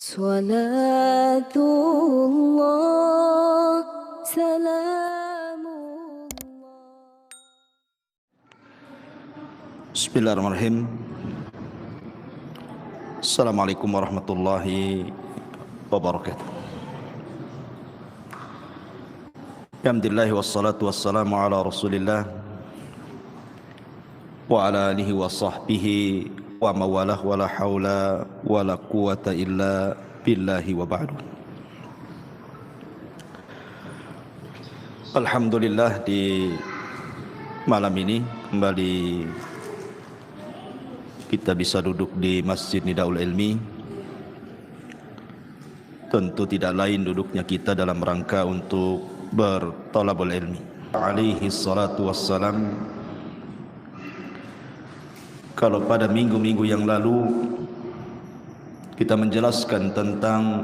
Salatullah, salamullah. Bismillahirrahmanirrahim. Assalamualaikum warahmatullahi wabarakatuh. Alhamdulillah wassalatu wassalamu ala Rasulillah wa ala alihi wa sahbihi wa mawalah wa la haula wa la quwata illa billahi wa ba'du. Alhamdulillah, di malam ini kembali kita bisa duduk di Masjid Nidaul Ilmi. Tentu tidak lain duduknya kita dalam rangka untuk bertolabul ilmi. Alaihi salatu wassalam. Kalau pada minggu-minggu yang lalu kita menjelaskan tentang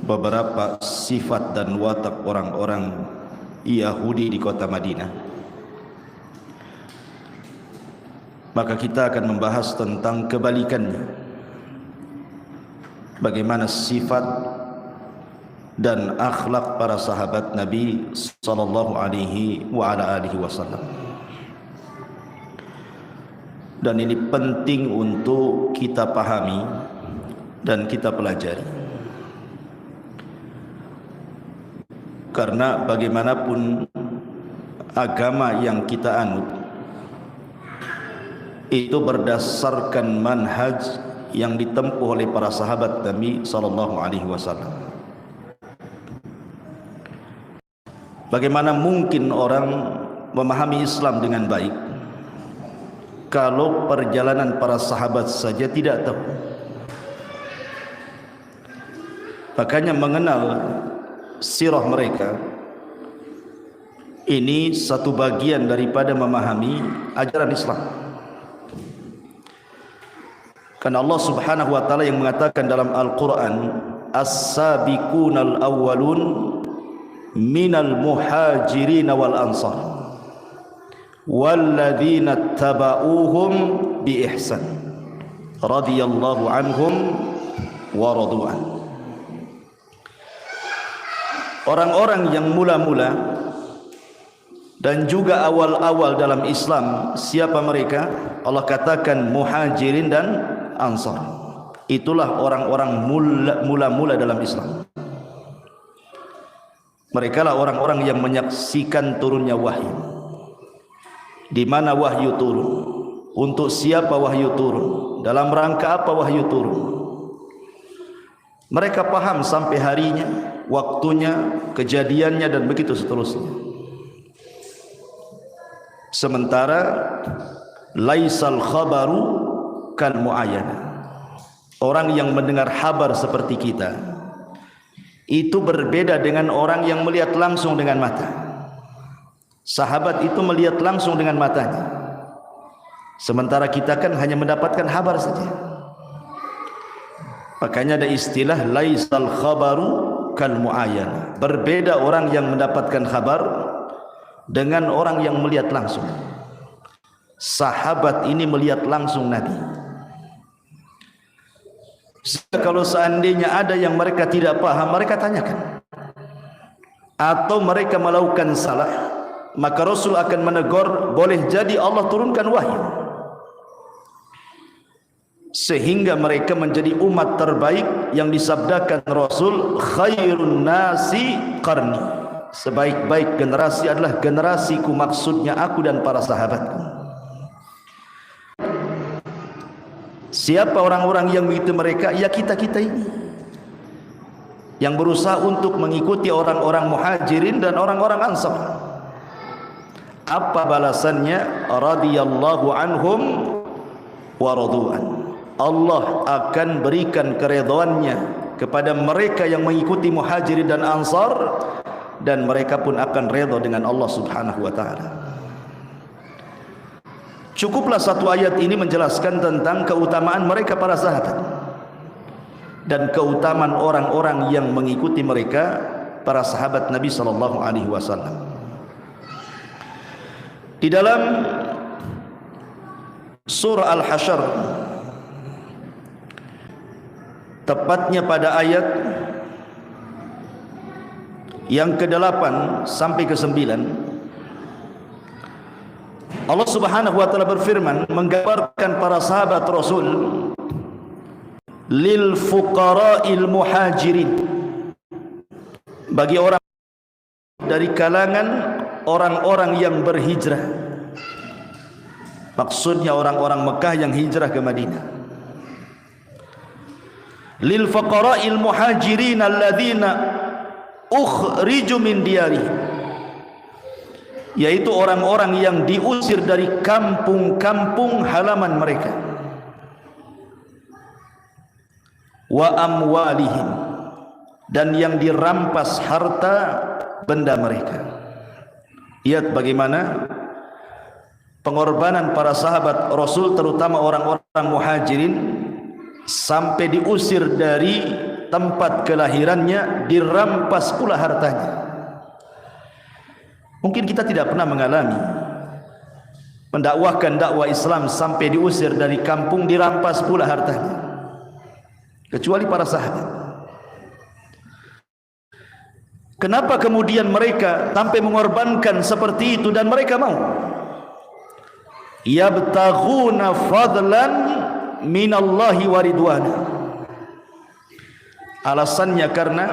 beberapa sifat dan watak orang-orang Yahudi di kota Madinah, maka kita akan membahas tentang kebalikannya. Bagaimana sifat dan akhlak para sahabat Nabi sallallahu alaihi wa ala alihi wasallam. Dan ini penting untuk kita pahami dan kita pelajari. Karena bagaimanapun agama yang kita anut itu berdasarkan manhaj yang ditempuh oleh para sahabat Nabi sallallahu alaihi wasallam. Bagaimana mungkin orang memahami Islam dengan baik kalau perjalanan para sahabat saja tidak tahu? Makanya mengenal sirah mereka ini satu bagian daripada memahami ajaran Islam. Karena Allah Subhanahu wa taala yang mengatakan dalam Al-Qur'an, as-sabiqunal awwalun minal muhajirin wal ansar walladzina tabauhum bi ihsan radhiyallahu anhum wa radu'an. Orang-orang yang mula-mula dan juga awal-awal dalam Islam, siapa mereka? Allah katakan muhajirin dan ansar. Itulah orang-orang mula-mula dalam Islam. Mereka lah orang-orang yang menyaksikan turunnya wahyu. Di mana wahyu turun? Untuk siapa wahyu turun? Dalam rangka apa wahyu turun? Mereka paham sampai harinya, waktunya, kejadiannya, dan begitu seterusnya. Sementara laisal khabaru kal muayyana. Orang yang mendengar kabar seperti kita itu berbeda dengan orang yang melihat langsung dengan mata. Sahabat itu melihat langsung dengan matanya, sementara kita kan hanya mendapatkan kabar saja. Makanya ada istilah laisal khabaru kal muayyana. Berbeda orang yang mendapatkan kabar dengan orang yang melihat langsung. Sahabat ini melihat langsung Nabi. Kalau seandainya ada yang mereka tidak paham, mereka tanyakan, atau mereka melakukan salah, maka Rasul akan menegur. Boleh jadi Allah turunkan wahyu sehingga mereka menjadi umat terbaik yang disabdakan Rasul, khairun nasi qarni. Sebaik-baik generasi adalah generasiku, maksudnya aku dan para sahabatku. Siapa orang-orang yang begitu mereka? Ya kita-kita ini yang berusaha untuk mengikuti orang-orang muhajirin dan orang-orang ansar. Apa balasannya? Radhiyallahu anhum wa radu'an. Allah akan berikan keridhaannya kepada mereka yang mengikuti muhajirin dan ansar, dan mereka pun akan redha dengan Allah Subhanahu wa taala. Cukuplah satu ayat ini menjelaskan tentang keutamaan mereka para sahabat dan keutamaan orang-orang yang mengikuti mereka, para sahabat Nabi sallallahu alaihi wasallam. Di dalam surah Al-Hasyr tepatnya pada ayat yang ke-8 sampai ke-9, Allah Subhanahu wa taala berfirman menggambarkan para sahabat Rasul, lil fuqara'il muhajirin, bagi orang dari kalangan orang-orang yang berhijrah. Maksudnya orang-orang Mekah yang hijrah ke Madinah. Lil fuqara'il muhajirin alladzina ukhriju min diyarihim, yaitu orang-orang yang diusir dari kampung-kampung halaman mereka. Wa amwalihim, dan yang dirampas harta benda mereka. Lihat bagaimana pengorbanan para sahabat Rasul, terutama orang-orang muhajirin, sampai diusir dari tempat kelahirannya, dirampas pula hartanya. Mungkin kita tidak pernah mengalami mendakwahkan dakwah Islam sampai diusir dari kampung, dirampas pula hartanya, kecuali para sahabat. Kenapa kemudian mereka sampai mengorbankan seperti itu dan mereka mau? Yabtaghuna fadlan minallahi wa ridwana. Alasannya karena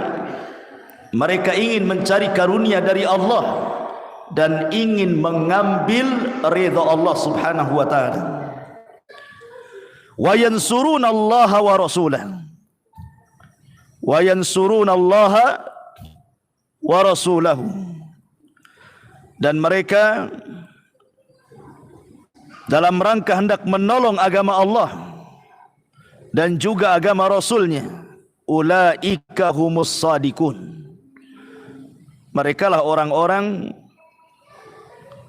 mereka ingin mencari karunia dari Allah dan ingin mengambil ridha Allah Subhanahu wa taala. Wa yansuruna Allah wa rasulahu. Wa yansuruna Allah wa rasulahu. Dan mereka dalam rangka hendak menolong agama Allah dan juga agama Rasulnya. Ulaika humus sadikun. Mereka lah orang-orang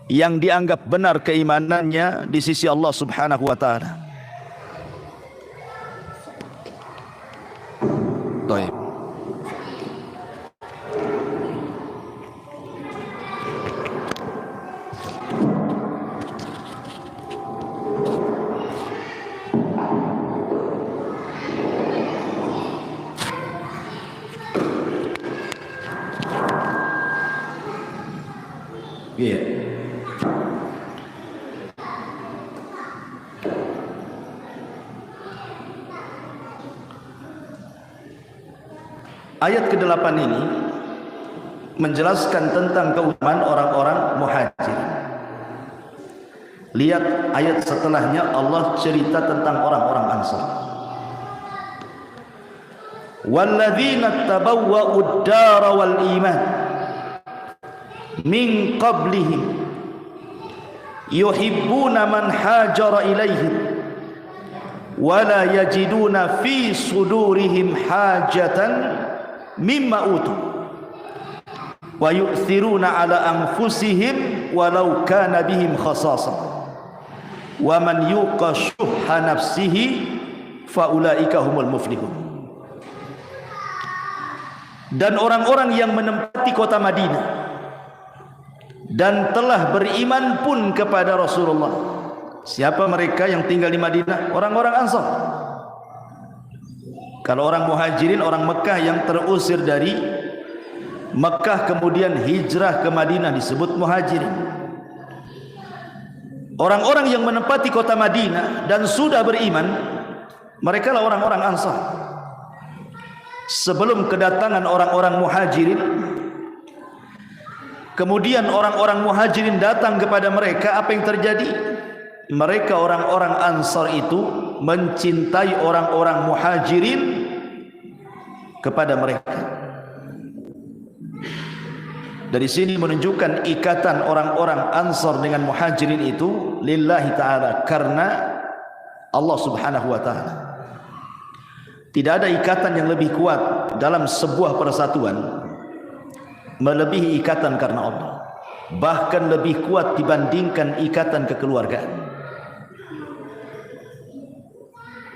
yang dianggap benar keimanannya di sisi Allah Subhanahu wa taala. Baik. Yeah. Ayat ke-8 ini menjelaskan tentang keutamaan orang-orang muhajir. Lihat ayat setelahnya, Allah cerita tentang orang-orang Ansar. Walladzina tabawwa'ud dara wal iman min qablihim yuhibbuna man hajara ilaihim wa la yajiduna fi sudurihim hajatan mimma utu wa yu'thiruna ala anfusihim walau kana bihim khasasah wa man yuqa syuhha nafsihi fa ulaika humul muflihun. Dan orang-orang yang menempati kota Madinah dan telah beriman pun kepada Rasulullah. Siapa mereka yang tinggal di Madinah? Orang-orang Ansar. Kalau orang muhajirin, orang Mekah yang terusir dari Mekah kemudian hijrah ke Madinah disebut muhajirin. Orang-orang yang menempati kota Madinah dan sudah beriman, mereka lah orang-orang Ansar. Sebelum kedatangan orang-orang muhajirin, kemudian orang-orang muhajirin datang kepada mereka, apa yang terjadi? Mereka orang-orang Ansar itu mencintai orang-orang muhajirin kepada mereka. Dari sini menunjukkan ikatan orang-orang Ansar dengan muhajirin itu lillahi ta'ala, karena Allah Subhanahu wa ta'ala. Tidak ada ikatan yang lebih kuat dalam sebuah persatuan melebihi ikatan karena Allah, bahkan lebih kuat dibandingkan ikatan kekeluargaan.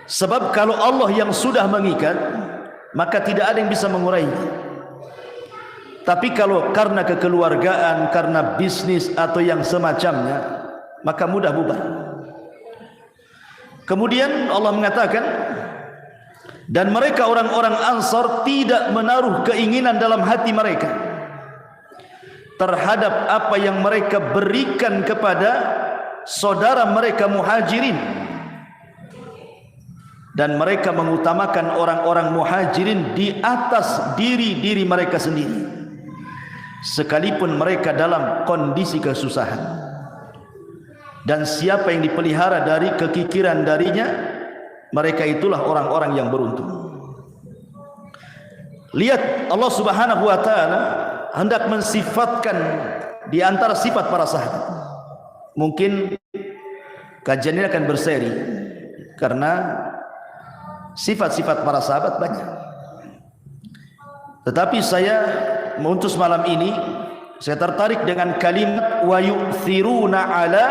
Sebab kalau Allah yang sudah mengikat, maka tidak ada yang bisa mengurainya. Tapi kalau karena kekeluargaan, karena bisnis atau yang semacamnya, maka mudah bubar. Kemudian Allah mengatakan, Dan mereka orang-orang Ansar tidak menaruh keinginan dalam hati mereka terhadap apa yang mereka berikan kepada saudara mereka Muhajirin, dan mereka mengutamakan orang-orang Muhajirin di atas diri-diri mereka sendiri, sekalipun mereka dalam kondisi kesusahan. Dan siapa yang dipelihara dari kekikiran darinya, mereka itulah orang-orang yang beruntung. Lihat, Allah Subhanahu wa taala hendak mensifatkan di antara sifat para sahabat. Mungkin kajian ini akan berseri karena sifat-sifat para sahabat banyak. Tetapi saya untuk malam ini saya tertarik dengan kalimat wa yu'thiruna ala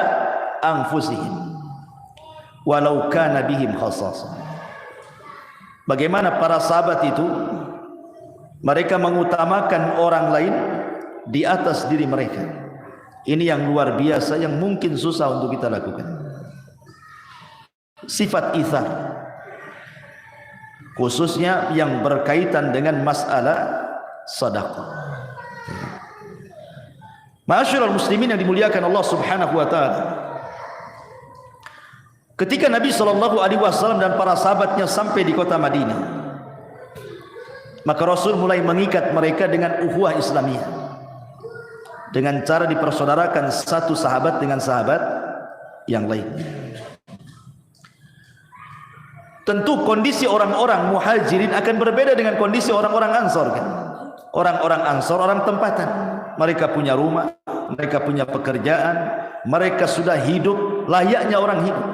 anfusihim walau kana bihim khassasah. Bagaimana para sahabat itu mereka mengutamakan orang lain di atas diri mereka. Ini yang luar biasa, yang mungkin susah untuk kita lakukan. Sifat itsar, khususnya yang berkaitan dengan masalah sedekah. Ma'asyiral muslimin yang dimuliakan Allah Subhanahu wa taala, ketika Nabi SAW dan para sahabatnya sampai di kota Madinah, maka Rasul mulai mengikat mereka dengan ukhuwah Islamiyah, dengan cara dipersaudarakan satu sahabat dengan sahabat yang lain. Tentu kondisi orang-orang Muhajirin akan berbeda dengan kondisi orang-orang Ansor, kan? Orang-orang Ansor orang tempatan, mereka punya rumah, mereka punya pekerjaan, mereka sudah hidup layaknya orang hidup.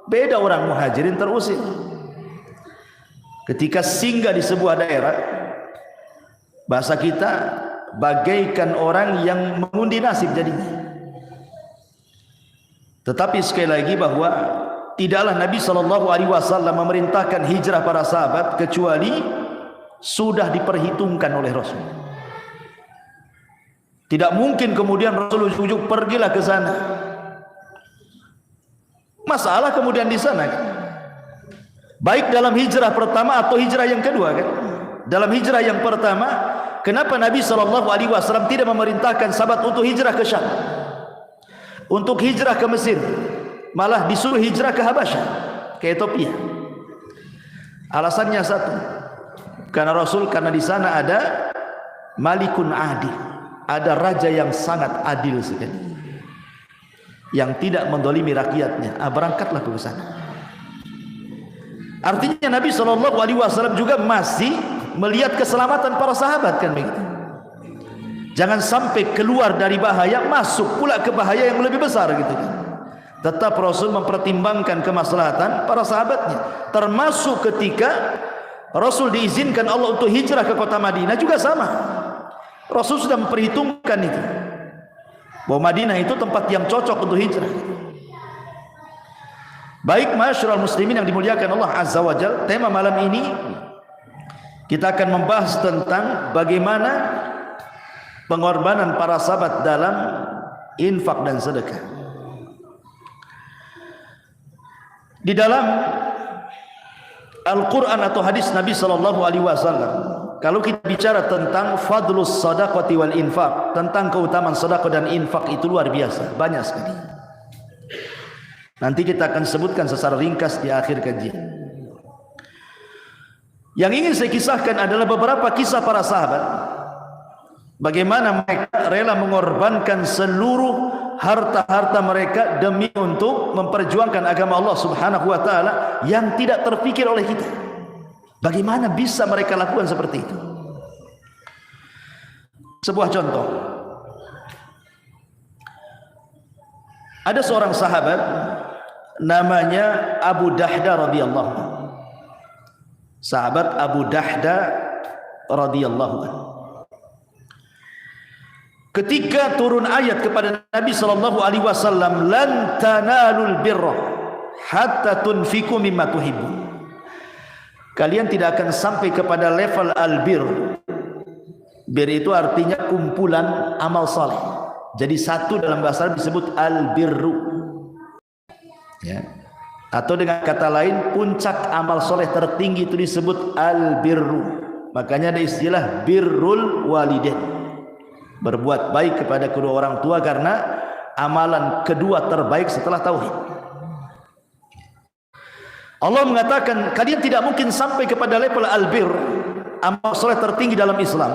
Beda orang Muhajirin terusir. Ketika singgah di sebuah daerah, bahasa kita bagaikan orang yang mengundi nasib jadinya. Tetapi sekali lagi bahwa tidaklah Nabi SAW memerintahkan hijrah para sahabat kecuali sudah diperhitungkan oleh Rasul. Tidak mungkin kemudian Rasul ujuk pergilah ke sana. Masalah kemudian di sana, kan? Baik dalam hijrah pertama atau hijrah yang kedua, kan? Dalam hijrah yang pertama, kenapa Nabi SAW tidak memerintahkan sahabat untuk hijrah ke Syam, untuk hijrah ke Mesir, malah disuruh hijrah ke Habasyah, ke Ethiopia? Alasannya satu, karena di sana ada Malikun Adil, ada raja yang sangat adil sekali, yang tidak mendolimi rakyatnya. Berangkatlah ke sana. Artinya Nabi SAW juga masih melihat keselamatan para sahabat, kan begitu. Jangan sampai keluar dari bahaya masuk pula ke bahaya yang lebih besar, gitu kan. Tetap Rasul mempertimbangkan kemaslahatan para sahabatnya, termasuk ketika Rasul diizinkan Allah untuk hijrah ke kota Madinah juga sama. Rasul sudah memperhitungkan itu, bahwa Madinah itu tempat yang cocok untuk hijrah. Baik, ma'asyiral muslimin yang dimuliakan Allah Azza wa Jalla, tema malam ini kita akan membahas tentang bagaimana pengorbanan para sahabat dalam infak dan sedekah. Di dalam Al-Quran atau hadis Nabi SAW, kalau kita bicara tentang fadlus sadaqati wal infak, tentang keutamaan sedekah dan infak, itu luar biasa, banyak sekali. Nanti kita akan sebutkan secara ringkas di akhir kajian. Yang ingin saya kisahkan adalah beberapa kisah para sahabat, bagaimana mereka rela mengorbankan seluruh harta-harta mereka demi untuk memperjuangkan agama Allah Subhanahu wa taala yang tidak terpikir oleh kita. Bagaimana bisa mereka lakukan seperti itu? Sebuah contoh. Ada seorang sahabat namanya Abu Dahda radhiyallahu anhu. Sahabat Abu Dahda radhiyallahu anhu. Ketika turun ayat kepada Nabi SAW, lan tanalul birra hatta tunfiku mimma tuhibbun. Kalian tidak akan sampai kepada level albir. Bir itu artinya kumpulan amal saleh. Jadi satu dalam bahasa Arab disebut albirru. Ya. Atau dengan kata lain, puncak amal soleh tertinggi itu disebut al-birru. Makanya ada istilah birrul walidain, berbuat baik kepada kedua orang tua, karena amalan kedua terbaik setelah tauhid. Allah mengatakan kalian tidak mungkin sampai kepada level albir, amal soleh tertinggi dalam Islam,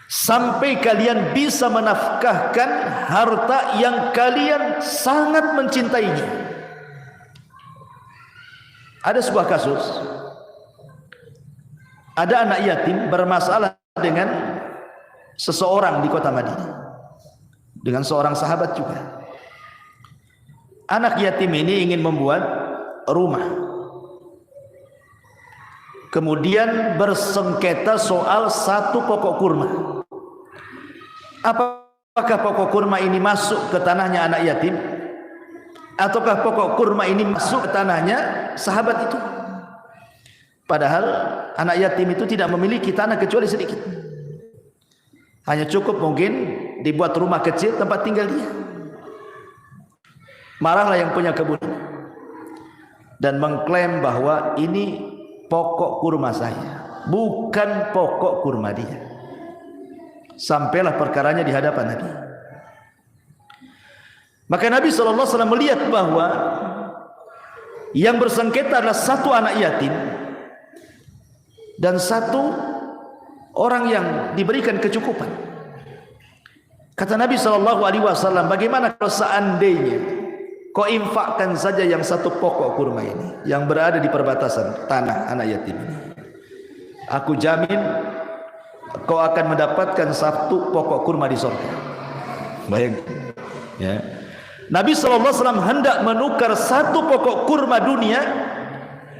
sampai kalian bisa menafkahkan harta yang kalian sangat mencintainya. Ada sebuah kasus, ada anak yatim bermasalah dengan seseorang di kota Madinah, dengan seorang sahabat juga. Anak yatim ini ingin membuat rumah, kemudian bersengketa soal satu pokok kurma. Apakah pokok kurma ini masuk ke tanahnya anak yatim, ataukah pokok kurma ini masuk ke tanahnya sahabat itu? Padahal anak yatim itu tidak memiliki tanah kecuali sedikit, hanya cukup mungkin dibuat rumah kecil tempat tinggal dia. Marahlah yang punya kebun dan mengklaim bahwa ini pokok kurma saya, bukan pokok kurma dia. Sampailah perkaranya di hadapan Nabi. Maka Nabi SAW melihat bahwa yang bersengketa adalah satu anak yatim dan satu orang yang diberikan kecukupan. Kata Nabi SAW, bagaimana kalau seandainya kau infakkan saja yang satu pokok kurma ini yang berada di perbatasan tanah anak yatim ini, aku jamin kau akan mendapatkan satu pokok kurma di surga. Bayangkan ya, Nabi SAW hendak menukar satu pokok kurma dunia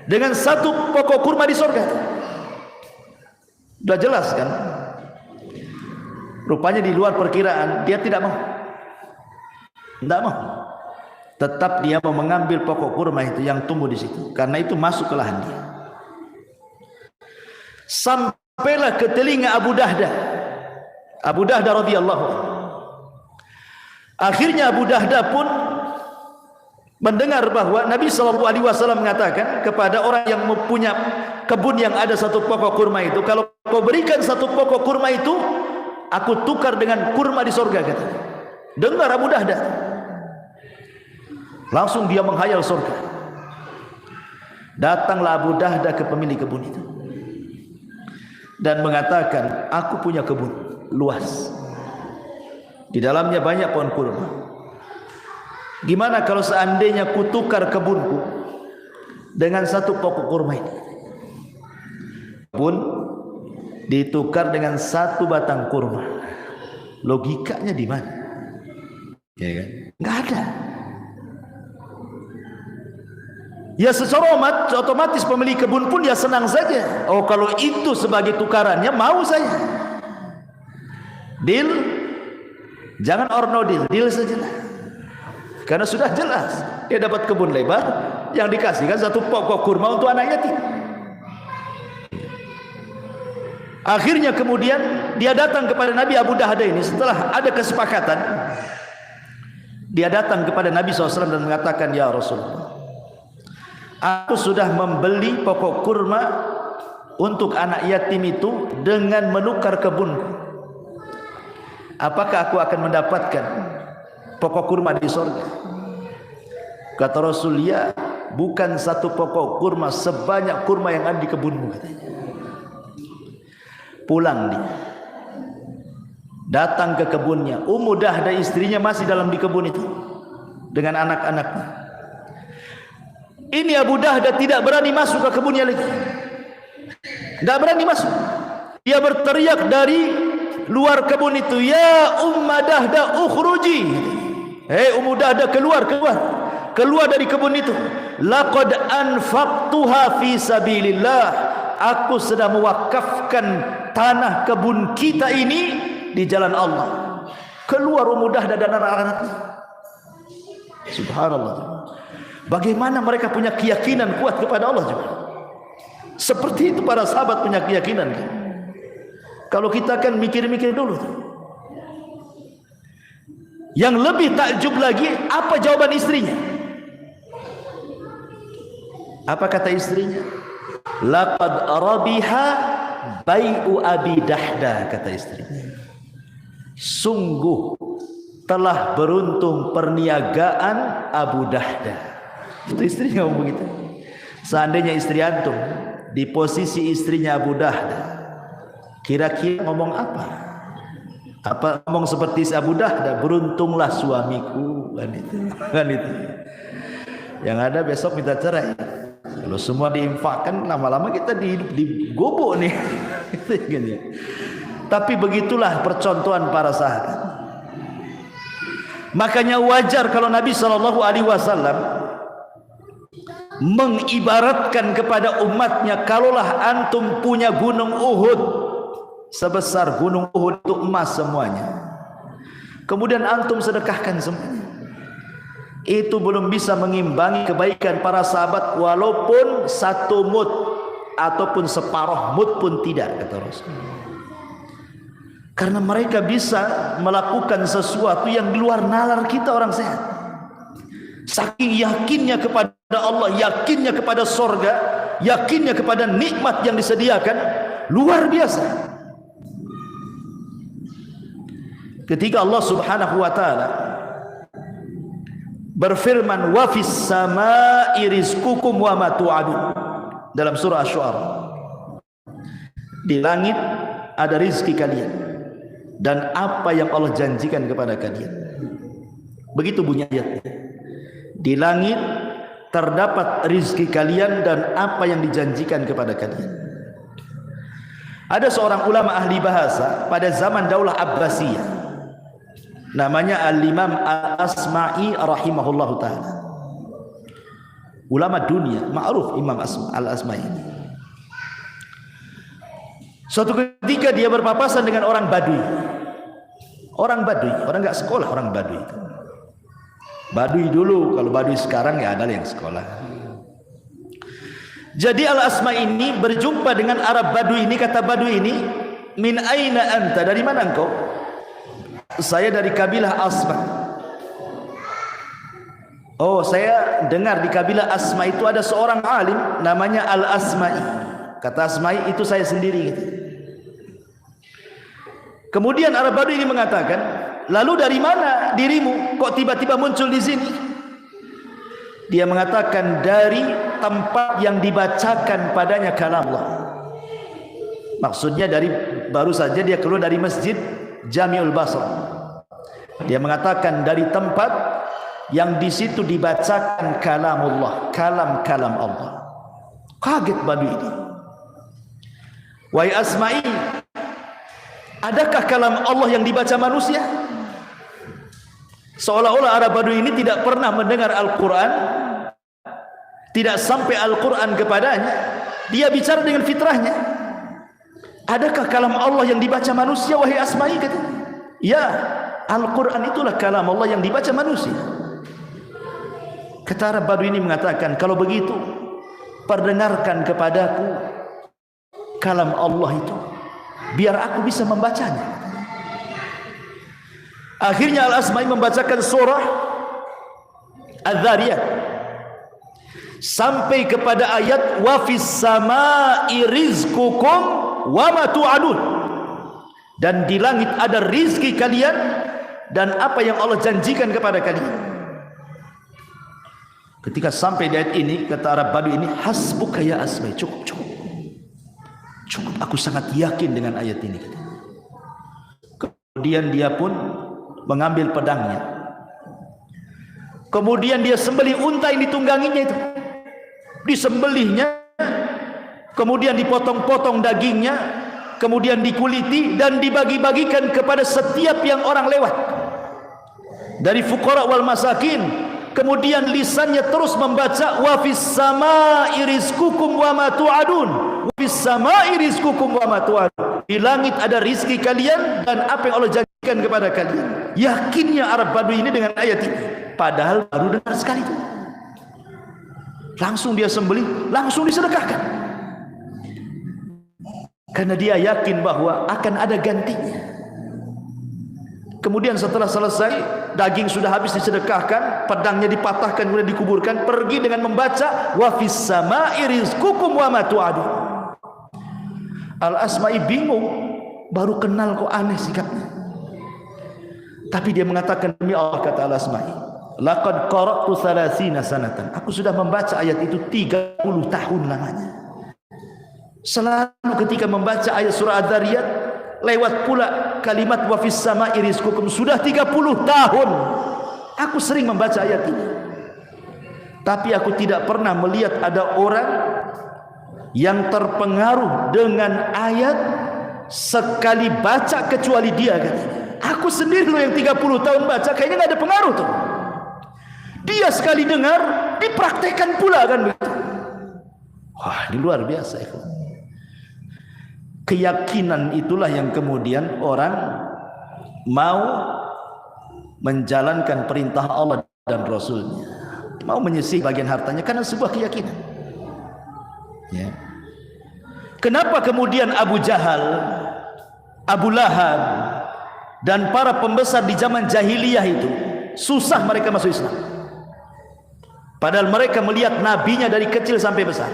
dengan satu pokok kurma di surga. Sudah jelas kan? Rupanya di luar perkiraan dia tidak mau, tidak mau. Tetap dia mau mengambil pokok kurma itu yang tumbuh di situ, karena itu masuk ke lahan dia. Sampailah ke telinga Abu Dahdah radhiyallahu anhu. Akhirnya Abu Dahdah pun mendengar bahwa Nabi SAW mengatakan kepada orang yang mempunyai kebun yang ada satu pokok kurma itu, kalau kau berikan satu pokok kurma itu, aku tukar dengan kurma di surga, kata. Dengar Abu Dahdah, langsung dia menghayal surga. Datanglah Abu Dahdah ke pemilik kebun itu dan mengatakan, aku punya kebun luas, di dalamnya banyak pohon kurma. Gimana kalau seandainya kutukar kebunku dengan satu pokok kurma ini? Kebun ditukar dengan satu batang kurma. Logikanya di mana? Ya kan? Nggak ada. Ya secara otomatis pemilik kebun pun dia senang saja. Oh, kalau itu sebagai tukarannya, mau saya. Deal, jangan or no deal, deal saja. Karena sudah jelas dia dapat kebun lebar, yang dikasihkan satu pokok kurma untuk anak yatim. Akhirnya kemudian dia datang kepada Nabi Abu Dahdah ini setelah ada kesepakatan. Dia datang kepada Nabi SAW dan mengatakan, ya Rasulullah, aku sudah membeli pokok kurma untuk anak yatim itu dengan menukar kebunku. Apakah aku akan mendapatkan pokok kurma di surga? Kata Rasul, ya, bukan satu pokok kurma sebanyak kurma yang ada di kebunmu, katanya. Pulang dia, datang ke kebunnya. Ummu Dahdah istrinya masih dalam di kebun itu dengan anak-anaknya. Ini Abu Dahdah tidak berani masuk ke kebunnya lagi, tidak berani masuk. Dia berteriak dari luar kebun itu, ya Ummu Dahdah ukhruji, hei Ummu Dahdah, keluar dari kebun itu. Laqad anfaqtuha fi sabilillah, aku sedang mewakafkan tanah kebun kita ini di jalan Allah. Keluar Ummu Dahdah dan anak-anaknya. Subhanallah. Bagaimana mereka punya keyakinan kuat kepada Allah juga. Seperti itu para sahabat punya keyakinan kan? Kalau kita kan mikir-mikir dulu. Yang lebih takjub lagi, apa jawaban istrinya? Apa kata istrinya? Laqad rabiha bai'u Abi Dahda, kata istrinya. Sungguh telah beruntung perniagaan Abu Dahda. Itu istrinya ngomong begitu. Seandainya istri antum di posisi istrinya Abu Dahda, kira-kira ngomong apa? Apa ngomong seperti Abu Dahda? Beruntunglah suamiku, kan itu. Kan itu. Yang ada besok minta cerai. Kalau semua diinfakkan, lama-lama kita digobok nih. Tapi begitulah percontohan para sahabat. Makanya wajar kalau Nabi SAW mengibaratkan kepada umatnya, kalaulah antum punya gunung Uhud sebesar gunung Uhud itu emas semuanya, kemudian antum sedekahkan semuanya, itu belum bisa mengimbangi kebaikan para sahabat walaupun satu mud ataupun separuh mud pun tidak, kata Rasul. Karena mereka bisa melakukan sesuatu yang di luar nalar kita orang sehat. Saking yakinnya kepada Allah, yakinnya kepada sorga, yakinnya kepada nikmat yang disediakan, luar biasa. Ketika Allah Subhanahu wa ta'ala berfirman, wa fis samaa'i rizqukum wa ma tu'adun, dalam surah Asy-Syu'ara, di langit ada rizki kalian dan apa yang Allah janjikan kepada kalian. Begitu bunyi ayatnya. Di langit terdapat rizki kalian dan apa yang dijanjikan kepada kalian. Ada seorang ulama ahli bahasa pada zaman Daulah Abbasiyah, namanya Al-Imam Al-Asma'i rahimahullahu ta'ala. Ulama dunia, ma'ruf Imam Al-Asma'i. Suatu ketika dia berpapasan dengan orang Badui. Orang Badui, orang enggak sekolah, orang Badui itu. Badui dulu, kalau Badui sekarang ya ada yang sekolah. Jadi Al-Asma ini berjumpa dengan Arab Badui ini. Kata Badui ini, min aina anta, dari mana engkau? Saya dari kabilah Asma. Oh, saya dengar di kabilah Asma itu ada seorang alim namanya Al-Asma'i. Kata Asma'i, itu saya sendiri gitu. Kemudian Arab Badui ini mengatakan, lalu dari mana dirimu kok tiba-tiba muncul di sini? Dia mengatakan, dari tempat yang dibacakan padanya kalam Allah. Maksudnya dari baru saja dia keluar dari masjid Jami'ul Basra. Dia mengatakan dari tempat yang di situ dibacakan kalamullah, kalam-kalam Allah. Kaget Badui ini. Wahai Asma'i, adakah kalam Allah yang dibaca manusia? Seolah-olah Arab Badui ini tidak pernah mendengar Al-Quran, tidak sampai Al-Quran kepadanya. Dia bicara dengan fitrahnya. Adakah kalam Allah yang dibaca manusia, wahai Asma'i? Kata, ya, Al-Quran itulah kalam Allah yang dibaca manusia. Kata Arab Badui ini mengatakan, kalau begitu perdengarkan kepadaku kalam Allah itu, biar aku bisa membacanya. Akhirnya Al-Asma'i membacakan surah Az-Zariyat sampai kepada ayat wa fis samaa'i rizqukum wa ma tu'adun, dan di langit ada rizki kalian dan apa yang Allah janjikan kepada kalian. Ketika sampai di ayat ini, kata Arab Badui ini, hasbuka ya Asma'i, cukup, aku sangat yakin dengan ayat ini. Kemudian dia pun mengambil pedangnya. Kemudian dia sembelih unta yang ditungganginya itu. Disembelihnya, kemudian dipotong-potong dagingnya, kemudian dikuliti dan dibagi-bagikan kepada setiap yang orang lewat. Dari fuqara wal masakin. Kemudian lisannya terus membaca wa fis samaa'i rizqukum wa ma tu'adun. Wa fis samaa'i rizqukum wa ma tu'adun. Di langit ada rizki kalian dan apa yang Allah janjikan kepada kalian. Yakinnya Arab Badui ini dengan ayat ini, padahal baru dengar sekali itu. Langsung dia sembelih, langsung disedekahkan. Karena dia yakin bahwa akan ada gantinya. Kemudian setelah selesai, daging sudah habis disedekahkan, pedangnya dipatahkan kemudian dikuburkan, pergi dengan membaca wa fis sama'i rizqukum wa ma tu'adun. Al-Asma'i bingung, baru kenal kok aneh sikapnya. Tapi dia mengatakan, demi Allah, kata Al-Asma'i, laqad qara'tu 30 sanatan. Aku sudah membaca ayat itu 30 tahun lamanya. Selalu ketika membaca ayat surah Ad-Dzariyat, lewat pula kalimat wa fis sama'i rizqukum. Sudah 30 tahun aku sering membaca ayat ini, tapi aku tidak pernah melihat ada orang yang terpengaruh dengan ayat sekali baca kecuali dia, katanya. Aku sendiri loh yang 30 tahun baca, kayaknya gak ada pengaruh tuh. Dia sekali dengar dipraktekkan pula, kan begitu. Wah, ini luar biasa ya. Keyakinan itulah yang kemudian orang mau menjalankan perintah Allah dan Rasulnya, mau menyisih bagian hartanya karena sebuah keyakinan. Ya. Kenapa kemudian Abu Jahal, Abu Lahab, dan para pembesar di zaman jahiliyah itu susah mereka masuk Islam? Padahal mereka melihat nabinya dari kecil sampai besar,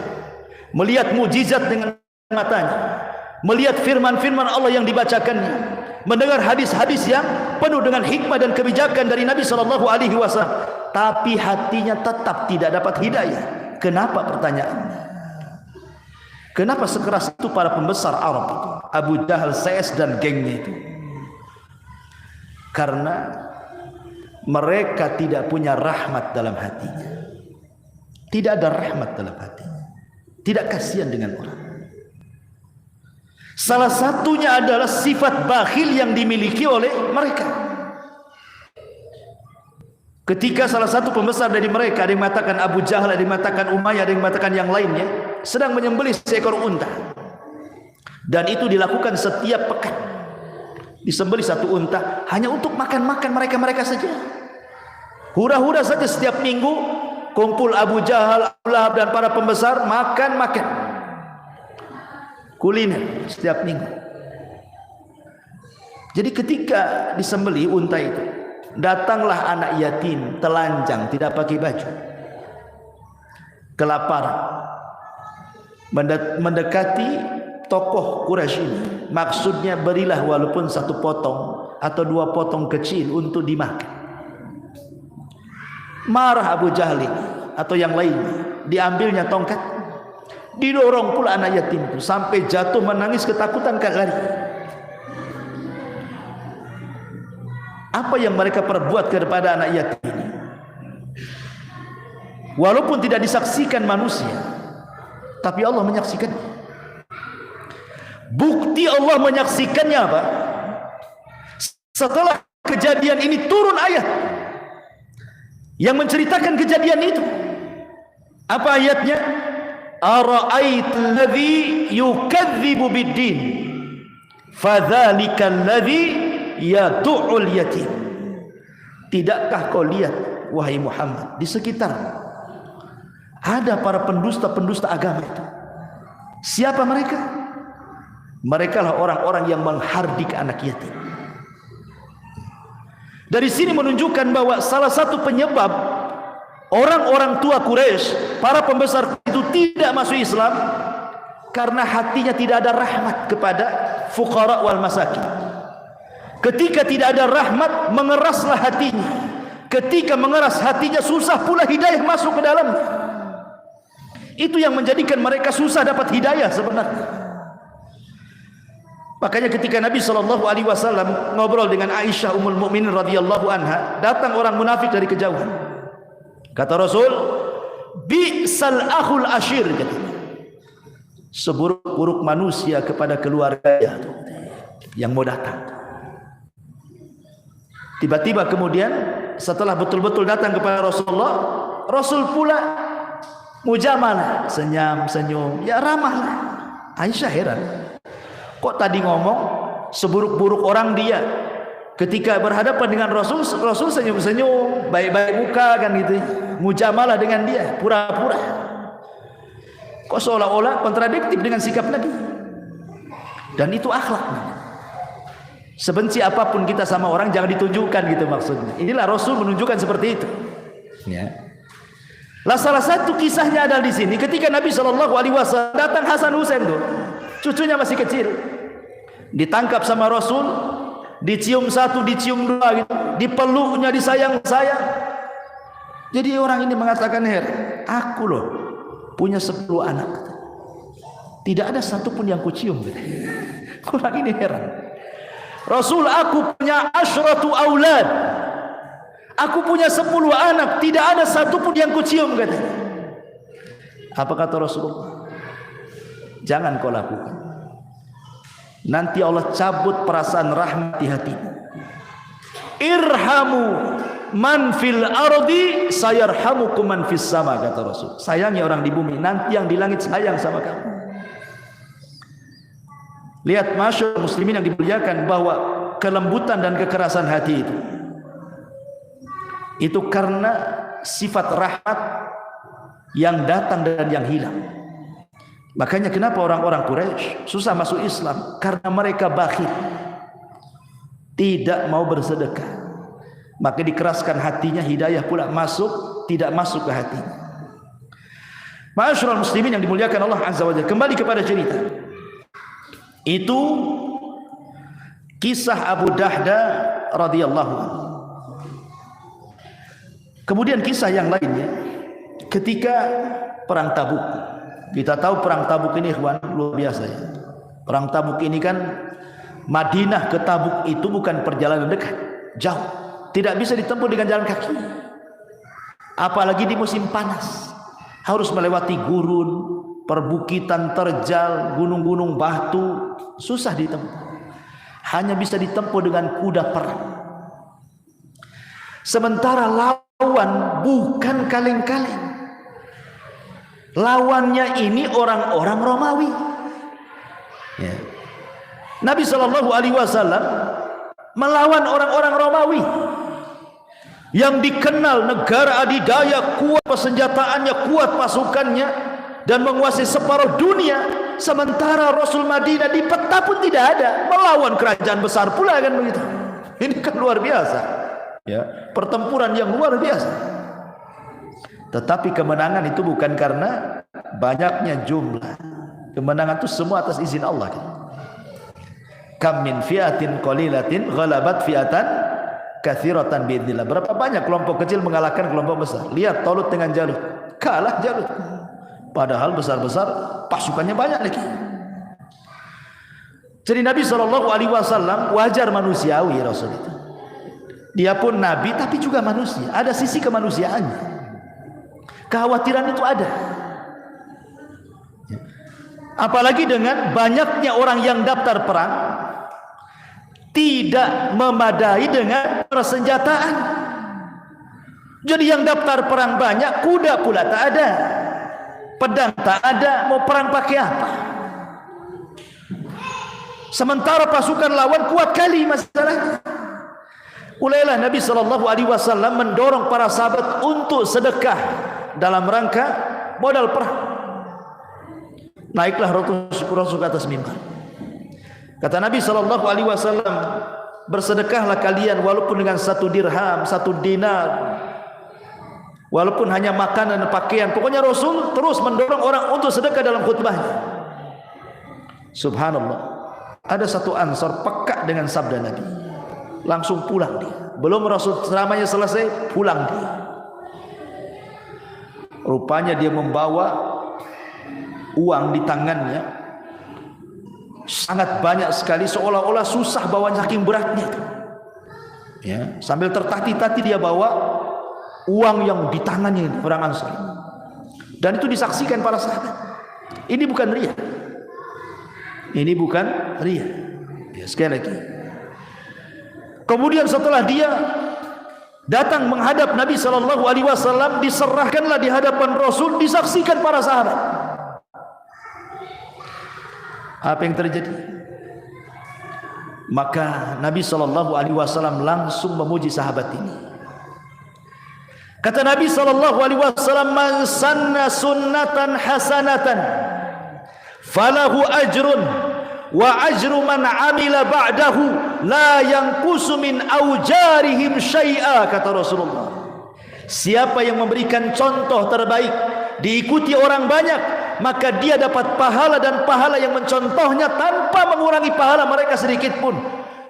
melihat mukjizat dengan matanya, melihat firman-firman Allah yang dibacakannya, mendengar hadis-hadis yang penuh dengan hikmah dan kebijakan dari Nabi SAW, tapi hatinya tetap tidak dapat hidayah. Kenapa, pertanyaannya? Kenapa sekeras itu para pembesar Arab itu, Abu Jahal, CS dan gengnya itu? Karena mereka tidak punya rahmat dalam hatinya. Tidak ada rahmat dalam hatinya, tidak kasihan dengan orang. Salah satunya adalah sifat bakhil yang dimiliki oleh mereka. Ketika salah satu pembesar dari mereka, ada yang mengatakan Abu Jahal, ada yang mengatakan Umayyah, ada yang mengatakan yang lainnya, sedang menyembelih seekor unta, dan itu dilakukan setiap pekan. Disembelih satu unta hanya untuk makan-makan mereka saja. Hura-hura saja setiap minggu kumpul Abu Jahal, Abu Lahab dan para pembesar makan-makan, kuliner setiap minggu. Jadi ketika disembelih unta itu, datanglah anak yatim telanjang, tidak pakai baju, kelaparan, mendekati tokoh Quraisy ini. Maksudnya, berilah walaupun satu potong atau dua potong kecil untuk dimakan. Marah Abu Jahal ini atau yang lainnya, diambilnya tongkat, didorong pula anak yatim itu sampai jatuh menangis ketakutan, lari. Apa yang mereka perbuat kepada anak yatim ini, walaupun tidak disaksikan manusia, tapi Allah menyaksikannya. Bukti Allah menyaksikannya apa? Setelah kejadian ini turun ayat yang menceritakan kejadian itu. Apa ayatnya? Ara'aital ladzi yukadzibu biddin fadzalikal ladzi yad'ul yatim. Tidakkah kau lihat, wahai Muhammad, di sekitar ada para pendusta-pendusta agama itu? Siapa mereka? Mereka lah orang-orang yang menghardik anak yatim. Dari sini menunjukkan bahwa salah satu penyebab orang-orang tua Quraisy, para pembesar itu tidak masuk Islam, karena hatinya tidak ada rahmat kepada fuqara wal masakin. Ketika tidak ada rahmat, mengeraslah hatinya. Ketika mengeras hatinya, susah pula hidayah masuk ke dalamnya. Itu yang menjadikan mereka susah dapat hidayah sebenarnya. Makanya ketika Nabi SAW ngobrol dengan Aisyah Ummul Mukminin radhiyallahu anha, datang orang munafik dari kejauhan. Kata Rasul, bi'sal akhul ashir, katanya, seburuk-buruk manusia kepada keluarga yang mau datang. Tiba-tiba kemudian setelah betul-betul datang kepada Rasulullah, Rasul pula mujamalah, senyum-senyum, ya ramahlah. Aisyah heran, kok tadi ngomong seburuk-buruk orang dia, ketika berhadapan dengan Rasul senyum-senyum, baik-baik muka kan gitu, mujamalah dengan dia, pura-pura. Kok seolah-olah kontradiktif dengan sikap Nabi. Dan itu akhlak. Sebenci apapun kita sama orang jangan ditunjukkan gitu maksudnya. Inilah Rasul menunjukkan seperti itu. Ya. Lah salah satu kisahnya ada di sini ketika Nabi SAW datang Hasan Husain tuh, cucunya masih kecil, ditangkap sama Rasul, dicium satu, dicium dua gitu, dipeluknya, disayang-sayang. Jadi orang ini mengatakan, aku loh punya 10 anak, tidak ada satupun yang kucium gitu. Orang ini heran. Rasul, aku punya asyratu aulad, aku punya 10 anak, tidak ada satupun yang kucium katanya. Apa kata Rasulullah? Jangan kau lakukan, nanti Allah cabut perasaan rahmat di hatimu. Irhamu man fil ardi sayarhamukum man fis sama, kata Rasul. Sayangi orang di bumi, nanti yang di langit sayang sama kamu. Lihat masyarakat muslimin yang dimuliakan, bahwa kelembutan dan kekerasan hati itu karena sifat rahmat yang datang dan yang hilang. Makanya kenapa orang-orang Quraisy susah masuk Islam, karena mereka bakhil, tidak mau bersedekah. Maka dikeraskan hatinya, hidayah pula masuk, tidak masuk ke hatinya. Masyarakat muslimin yang dimuliakan Allah Azza wa Jalla, kembali kepada cerita. Itu kisah Abu Dahda radhiyallahu anhu. Kemudian kisah yang lainnya ketika perang Tabuk. Kita tahu perang Tabuk ini ikhwan luar biasa ya. Perang Tabuk ini kan, Madinah ke Tabuk itu bukan perjalanan dekat, jauh, tidak bisa ditempuh dengan jalan kaki. Apalagi di musim panas, harus melewati gurun, perbukitan terjal, gunung-gunung batu, susah ditempuh. Hanya bisa ditempuh dengan kuda perang. Sementara lawan bukan kaleng-kaleng. Lawannya ini orang-orang Romawi. Ya. Nabi SAW melawan orang-orang Romawi yang dikenal negara adidaya, kuat persenjataannya, kuat pasukannya, dan menguasai separuh dunia. Sementara Rasul Madinah di peta pun tidak ada, melawan kerajaan besar pula kan begitu. Ini kan luar biasa ya, pertempuran yang luar biasa. Tetapi kemenangan itu bukan karena banyaknya jumlah. Kemenangan itu semua atas izin Allah kan? Kam min fi'atin qalilatin ghalabat fi'atan katsiratan biidznillah. Berapa banyak kelompok kecil mengalahkan kelompok besar. Lihat Talut dengan Jalut, kalah Jalut, padahal besar-besar pasukannya banyak lagi. Jadi Nabi SAW wajar manusiawi Rasul itu. Dia pun Nabi tapi juga manusia, ada sisi kemanusiaannya. Kekhawatiran itu ada. Apalagi dengan banyaknya orang yang daftar perang, tidak memadai dengan persenjataan. Jadi yang daftar perang banyak, kuda pula tak ada, pedang tak ada, mau perang pakai apa? Sementara pasukan lawan kuat kali masalahnya. Mulailah Nabi SAW mendorong para sahabat untuk sedekah dalam rangka modal perang. Naiklah Rasul ke atas mimbar. Kata Nabi SAW, bersedekahlah kalian walaupun dengan 1 dirham, 1 dinar, walaupun hanya makanan dan pakaian. Pokoknya Rasul terus mendorong orang untuk sedekah dalam khutbahnya. Subhanallah, ada satu Ansar peka dengan sabda Nabi, langsung pulang dia. Belum Rasul ceramahnya selesai, pulang dia. Rupanya dia membawa uang di tangannya sangat banyak sekali, seolah-olah susah bawa saking beratnya. Ya, sambil tertati-tati dia bawa uang yang di tangannya orang Ansar. Dan itu disaksikan para sahabat. Ini bukan riya. Ini bukan riya. Ya, sekali lagi. Kemudian setelah dia datang menghadap Nabi SAW, diserahkanlah di hadapan Rasul, disaksikan para sahabat. Apa yang terjadi? Maka Nabi SAW langsung memuji sahabat ini. Kata Nabi SAW, man sanna sunnatan hasanatan falahu ajrun wa ajru man amila ba'dahu la yanqusu min aujarihim syai'a, kata Rasulullah. Siapa yang memberikan contoh terbaik diikuti orang banyak, maka dia dapat pahala dan pahala yang mencontohnya tanpa mengurangi pahala mereka sedikit pun.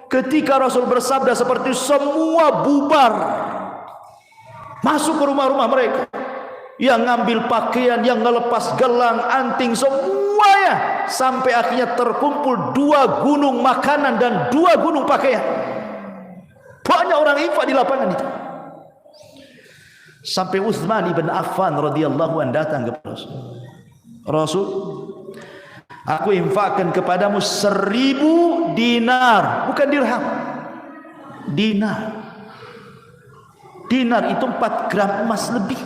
Ketika Rasul bersabda seperti, semua bubar masuk ke rumah-rumah mereka, yang ngambil pakaian, yang ngelepas gelang, anting, semuanya, sampai akhirnya terkumpul 2 gunung makanan dan 2 gunung pakaian. Banyak orang infak di lapangan itu. Sampai Utsman ibn Affan radhiyallahu anhu datang kepada Rasul. Rasul, aku infakkan kepadamu 1000 dinar, bukan dirham, dinar. Dinar itu 4 gram emas lebih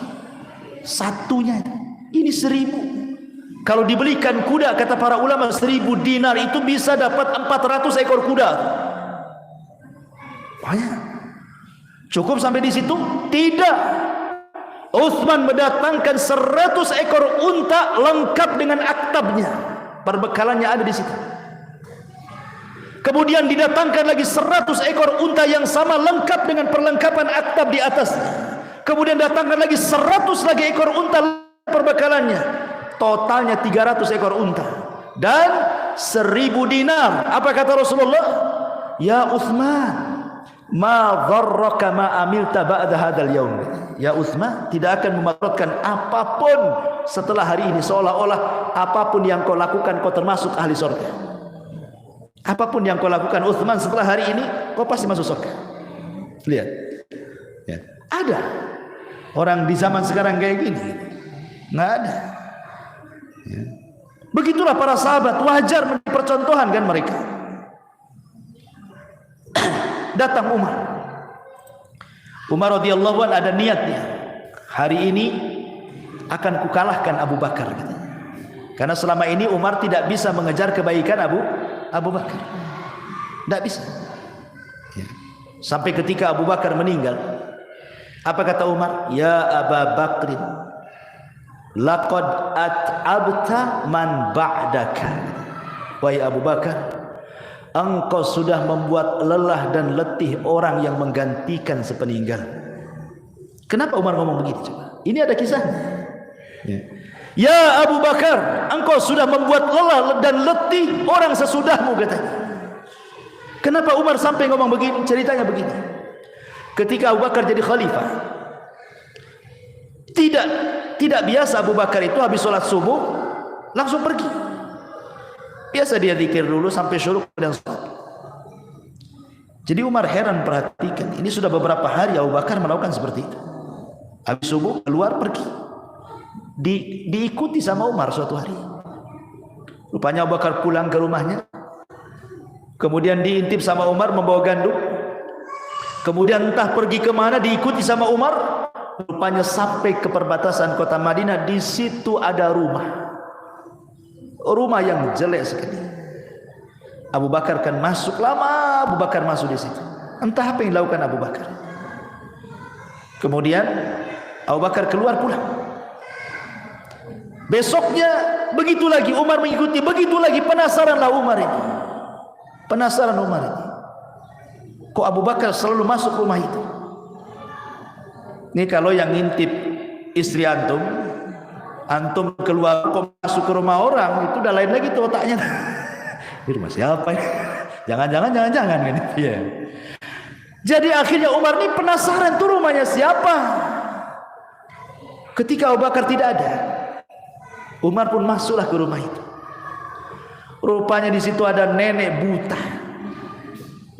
satunya. Ini 1000. Kalau dibelikan kuda, kata para ulama, 1000 dinar itu bisa dapat 400 ekor kuda. Banyak. Cukup sampai di situ? Tidak. Utsman mendatangkan 100 ekor unta lengkap dengan aktabnya, perbekalannya ada di situ. Kemudian didatangkan lagi 100 ekor unta yang sama lengkap dengan perlengkapan aktab di atasnya. Kemudian datangkan lagi 100 lagi ekor unta perbekalannya. Totalnya 300 ekor unta dan 1000 dinar. Apa kata Rasulullah? Ya Utsman, ma dharraka ma amilta ba'da hadzal yaum. Ya Utsman, tidak akan memudaratkan apapun setelah hari ini, seolah-olah apapun yang kau lakukan kau termasuk ahli surga. Apapun yang kau lakukan Utsman setelah hari ini, kau pasti masuk surga. Lihat. Ya. Ada orang di zaman sekarang kayak gini? Nggak ada. Ya. Begitulah para sahabat, wajar menjadi percontohan kan mereka. Datang Umar radhiyallahu anhu, ada niatnya, hari ini akan kukalahkan Abu Bakar, katanya. Karena selama ini Umar tidak bisa mengejar kebaikan Abu Bakar, tidak bisa. Ya. Sampai ketika Abu Bakar meninggal, apa kata Umar? Ya Abu Bakrin, laqad at'abta man ba'daka. Wahai Abu Bakar, engkau sudah membuat lelah dan letih orang yang menggantikan sepeninggal. Kenapa Umar ngomong begitu? Coba. Ini ada kisahnya. Ya Abu Bakar, engkau sudah membuat lelah dan letih orang sesudahmu, katanya. Kenapa Umar sampai ngomong begini? Ceritanya begini. Ketika Abu Bakar jadi khalifah, tidak biasa Abu Bakar itu habis sholat subuh langsung pergi. Biasa dia zikir dulu sampai syuruk dan sholat. Jadi Umar heran perhatikan, ini sudah beberapa hari Abu Bakar melakukan seperti itu. Habis subuh keluar pergi. Diikuti sama Umar suatu hari. Rupanya Abu Bakar pulang ke rumahnya. Kemudian diintip sama Umar membawa gandum. Kemudian entah pergi kemana, diikuti sama Umar. Rupanya sampai ke perbatasan kota Madinah. Di situ ada rumah yang jelek sekali. Abu Bakar kan masuk, lama Abu Bakar masuk di situ. Entah apa yang dilakukan Abu Bakar. Kemudian Abu Bakar keluar pulang. Besoknya begitu lagi Umar mengikuti, begitu lagi. Penasaranlah Umar ini. Penasaran Umar ini. Kok Abu Bakar selalu masuk rumah itu? Ini kalau yang ngintip istri antum keluar kok masuk ke rumah orang, itu udah lain lagi tuh otaknya. Di rumah siapa ya? Jangan gitu. Ya. Jadi akhirnya Umar ini penasaran tuh rumahnya siapa. Ketika Abu Bakar tidak ada, Umar pun masuklah ke rumah itu. Rupanya di situ ada nenek buta.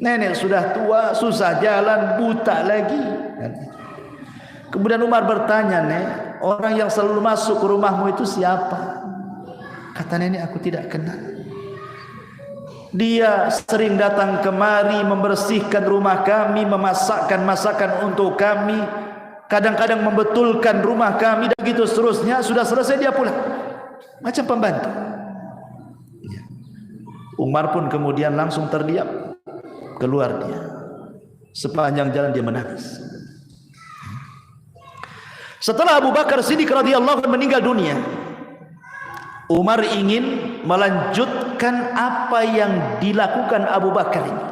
Nenek sudah tua, susah jalan, buta lagi. Kemudian Umar bertanya, "Nek, orang yang selalu masuk ke rumahmu itu siapa?" Kata nenek, "Aku tidak kenal. Dia sering datang kemari membersihkan rumah kami, memasakkan masakan untuk kami, kadang-kadang membetulkan rumah kami, dan begitu seterusnya. Sudah selesai dia pulang, macam pembantu." Umar pun kemudian langsung terdiam, keluar dia. Sepanjang jalan dia menangis. Setelah Abu Bakar Siddiq radhiyallahu anhu meninggal dunia, Umar ingin melanjutkan melanjutkan apa yang dilakukan Abu Bakar ini.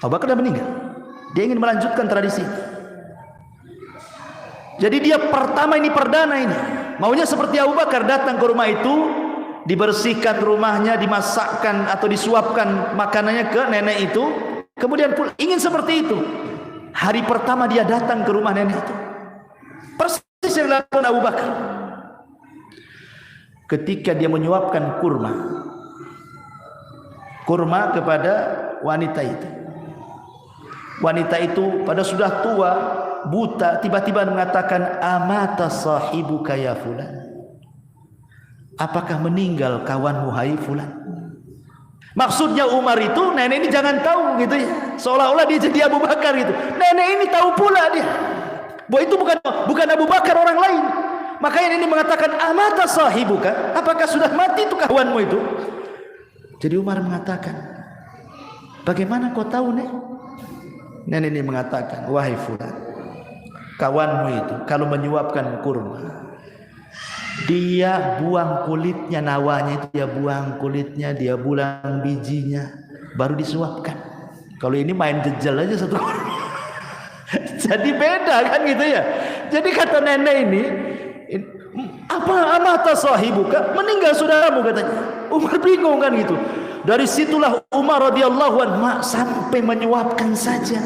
Abu Bakar sudah meninggal, dia ingin melanjutkan tradisi. Jadi dia pertama ini, perdana ini, maunya seperti Abu Bakar, datang ke rumah itu, dibersihkan rumahnya, dimasakkan atau disuapkan makanannya ke nenek itu, kemudian ingin seperti itu. Hari pertama dia datang ke rumah nenek itu, persis yang dilakukan Abu Bakar. Ketika dia menyuapkan kurma kepada wanita itu, wanita itu pada sudah tua, buta, tiba-tiba mengatakan, amata sahibuka ya fulan, apakah meninggal kawanmu hai fulan? Maksudnya Umar itu, nenek ini jangan tahu gitu ya, seolah-olah dia jadi Abu Bakar gitu. Nenek ini tahu pula dia bahwa itu bukan Abu Bakar, orang lain. Makanya ini mengatakan, amata sahibuka, apakah sudah mati itu kawanmu itu? Jadi Umar mengatakan, bagaimana kau tahu nek? Nenek ini mengatakan, wahai fulan, kawanmu itu kalau menyuapkan kurma, dia buang kulitnya, nawanya itu dia buang kulitnya, dia buang bijinya, baru disuapkan. Kalau ini main jejel aja satu kurma. Jadi beda kan gitu ya. Jadi kata nenek ini, apa amata sahibuka, meninggal saudaramu katanya. Umar bingung kan gitu. Dari situlah Umar radhiyallahu anhu sampai menyuapkan saja.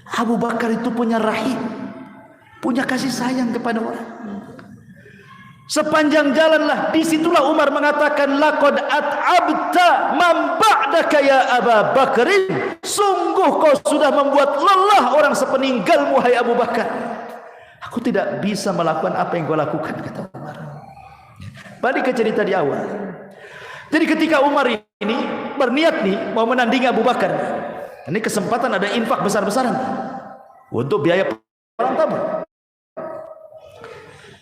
Abu Bakar itu punya rahim, punya kasih sayang kepada orang. Sepanjang jalanlah, disitulah Umar mengatakan, laqad at'abta man ba'daka ya Abu Bakrin, sungguh kau sudah membuat lelah orang sepeninggalmu hai Abu Bakar. Aku tidak bisa melakukan apa yang kau lakukan, kata Umar. Balik ke cerita di awal. Jadi ketika Umar ini berniat nih mau menandingi Abu Bakar, ini kesempatan ada infak besar-besaran untuk biaya perang Tabuk.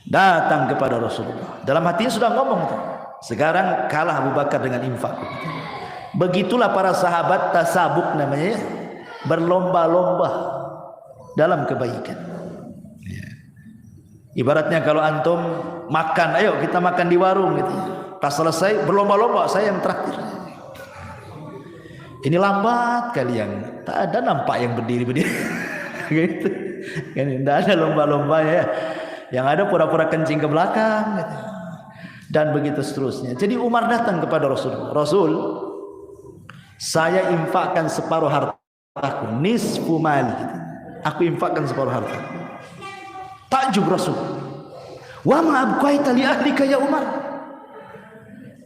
Datang kepada Rasulullah, dalam hatinya sudah ngomong, sekarang kalah Abu Bakar dengan infak. Begitulah para sahabat tasabuk namanya ya, berlomba-lomba dalam kebaikan. Ibaratnya kalau antum makan, ayo kita makan di warung gitu. Pas selesai berlomba-lomba, saya yang traktir. Ini lambat kalian, tak ada nampak yang berdiri-berdiri. Gitu. Kan tidak ada lomba-lomba ya. Yang ada pura-pura kencing ke belakang gitu. Dan begitu seterusnya. Jadi Umar datang kepada Rasul. Rasul, saya infakkan separuh hartaku, nisfu mali. Aku infakkan separuh harta. Takjub Rasul. Wa ma abqaita li ahlika ya Umar.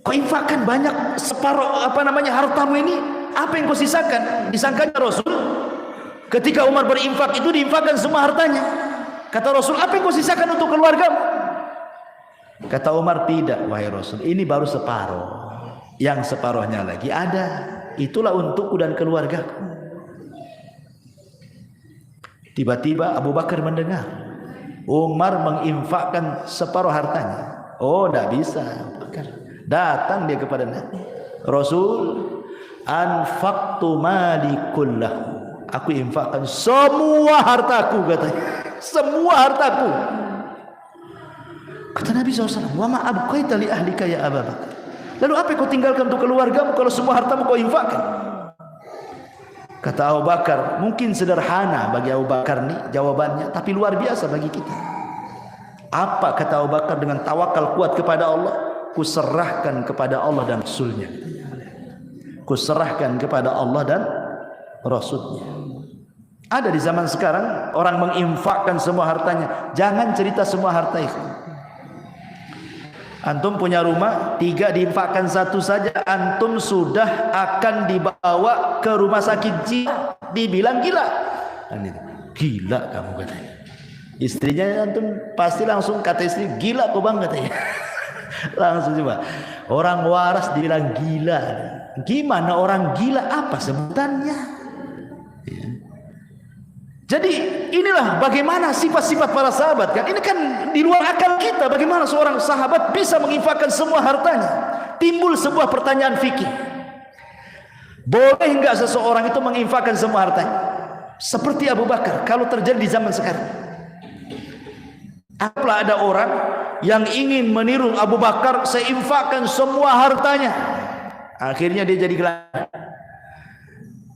Kau infakkan banyak, separuh hartamu ini, apa yang kau sisakan? Disangkanya Rasul ketika Umar berinfak itu diinfakkan semua hartanya. Kata Rasul, apa yang kau sisakan untuk keluargamu? Kata Umar, tidak wahai Rasul, ini baru separuh. Yang separuhnya lagi ada, itulah untukku dan keluargaku. Tiba-tiba Abu Bakar mendengar Umar menginfakkan separuh hartanya. Oh, tidak bisa Abu Bakar. Datang dia kepada Nabi, Rasul, anfaqtu mali kullahu, aku infakkan semua hartaku, katanya, semua hartaku. Kata Nabi SAW, wa ma abqaita li ahlika ya Abu Bakar, lalu apa yang kau tinggalkan untuk keluargamu kalau semua hartamu kau infakkan? Kata Abu Bakar, mungkin sederhana bagi Abu Bakar nih jawabannya, tapi luar biasa bagi kita. Apa kata Abu Bakar dengan tawakal kuat kepada Allah? Kuserahkan kepada Allah dan Rasulnya. Kuserahkan kepada Allah dan Rasulnya. Ada di zaman sekarang orang menginfakkan semua hartanya. Jangan cerita semua harta itu. Antum punya rumah 3, diinfakkan 1 saja, antum sudah akan dibawa ke rumah sakit jiwa, dibilang gila. Gila kamu, katanya. Istrinya antum pasti langsung kata istri, gila kau bang, katanya. Langsung coba, orang waras dibilang gila. Gimana orang gila, apa sebutannya? Ya. Jadi inilah bagaimana sifat-sifat para sahabat kan. Ini kan di luar akal kita. Bagaimana seorang sahabat bisa menginfakkan semua hartanya? Timbul sebuah pertanyaan fikih. Boleh enggak seseorang itu menginfakkan semua hartanya? Seperti Abu Bakar kalau terjadi di zaman sekarang. Apabila ada orang yang ingin meniru Abu Bakar, saya infakkan semua hartanya. Akhirnya dia jadi gelandang.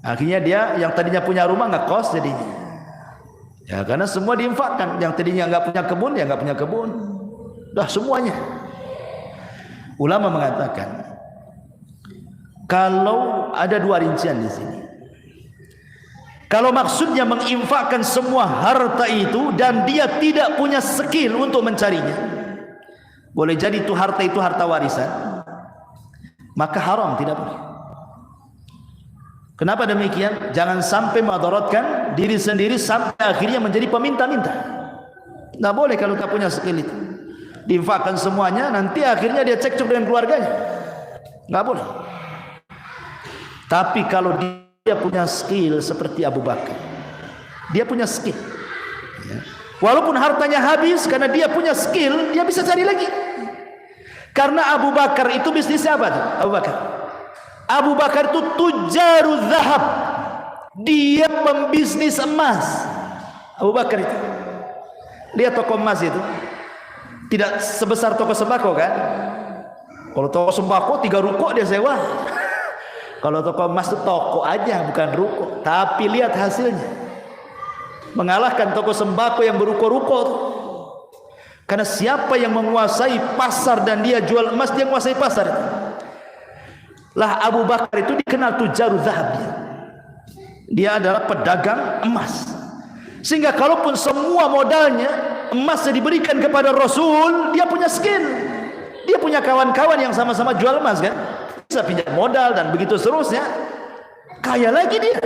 Akhirnya dia yang tadinya punya rumah ngekos jadinya. Ya, karena semua diinfakkan. Yang tadinya nggak punya kebun, ya nggak punya kebun. Dah semuanya. Ulama mengatakan, kalau ada dua rincian di sini. Kalau maksudnya menginfakkan semua harta itu dan dia tidak punya skill untuk mencarinya, boleh jadi itu harta warisan, maka haram, tidak boleh. Kenapa demikian? Jangan sampai madaratkan diri sendiri sampai akhirnya menjadi peminta-minta. Tidak boleh kalau tak punya skill itu. Diinfakkan semuanya, nanti akhirnya dia cekcok dengan keluarganya. Tidak boleh. Tapi kalau dia punya skill seperti Abu Bakar, dia punya skill, ya. Walaupun hartanya habis, karena dia punya skill, dia bisa cari lagi. Karena Abu Bakar itu bisnisnya apa tuh? Abu Bakar itu tujarul zahab, dia pembisnis emas. Abu Bakar itu, lihat toko emas itu tidak sebesar toko sembako kan? Kalau toko sembako 3 ruko dia sewa. Kalau toko emas itu toko aja, bukan ruko. Tapi lihat hasilnya, mengalahkan toko sembako yang beruko-ruko. Karena siapa yang menguasai pasar dan dia jual emas, dia menguasai pasar. Lah Abu Bakar itu dikenal tujarul zahab. Dia adalah pedagang emas. Sehingga kalaupun semua modalnya emasnya diberikan kepada Rasul, dia punya skill. Dia punya kawan-kawan yang sama-sama jual emas kan? Bisa pinjam modal dan begitu seterusnya. Kaya lagi dia.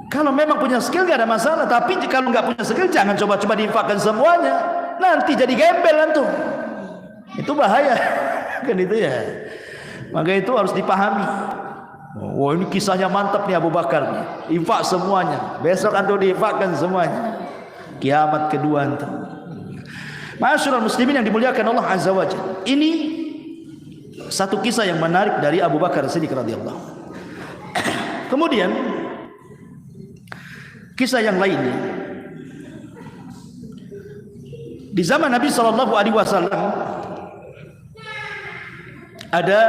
Kalau memang punya skill gak ada masalah. Tapi kalau nggak punya skill, jangan coba-coba diinfakkan semuanya. Nanti jadi gembel antum. Itu bahaya. Kan itu ya. Maka itu harus dipahami. Wah, ini kisahnya mantap nih Abu Bakar nih. Infak semuanya. Besok antum diinfakkan semuanya. Kiamat kedua antum. Masyaallah muslimin yang dimuliakan Allah Azza wa Jalla. Ini satu kisah yang menarik dari Abu Bakar Siddiq radhiyallahu. Kemudian kisah yang lainnya, di zaman Nabi sallallahu alaihi wasallam ada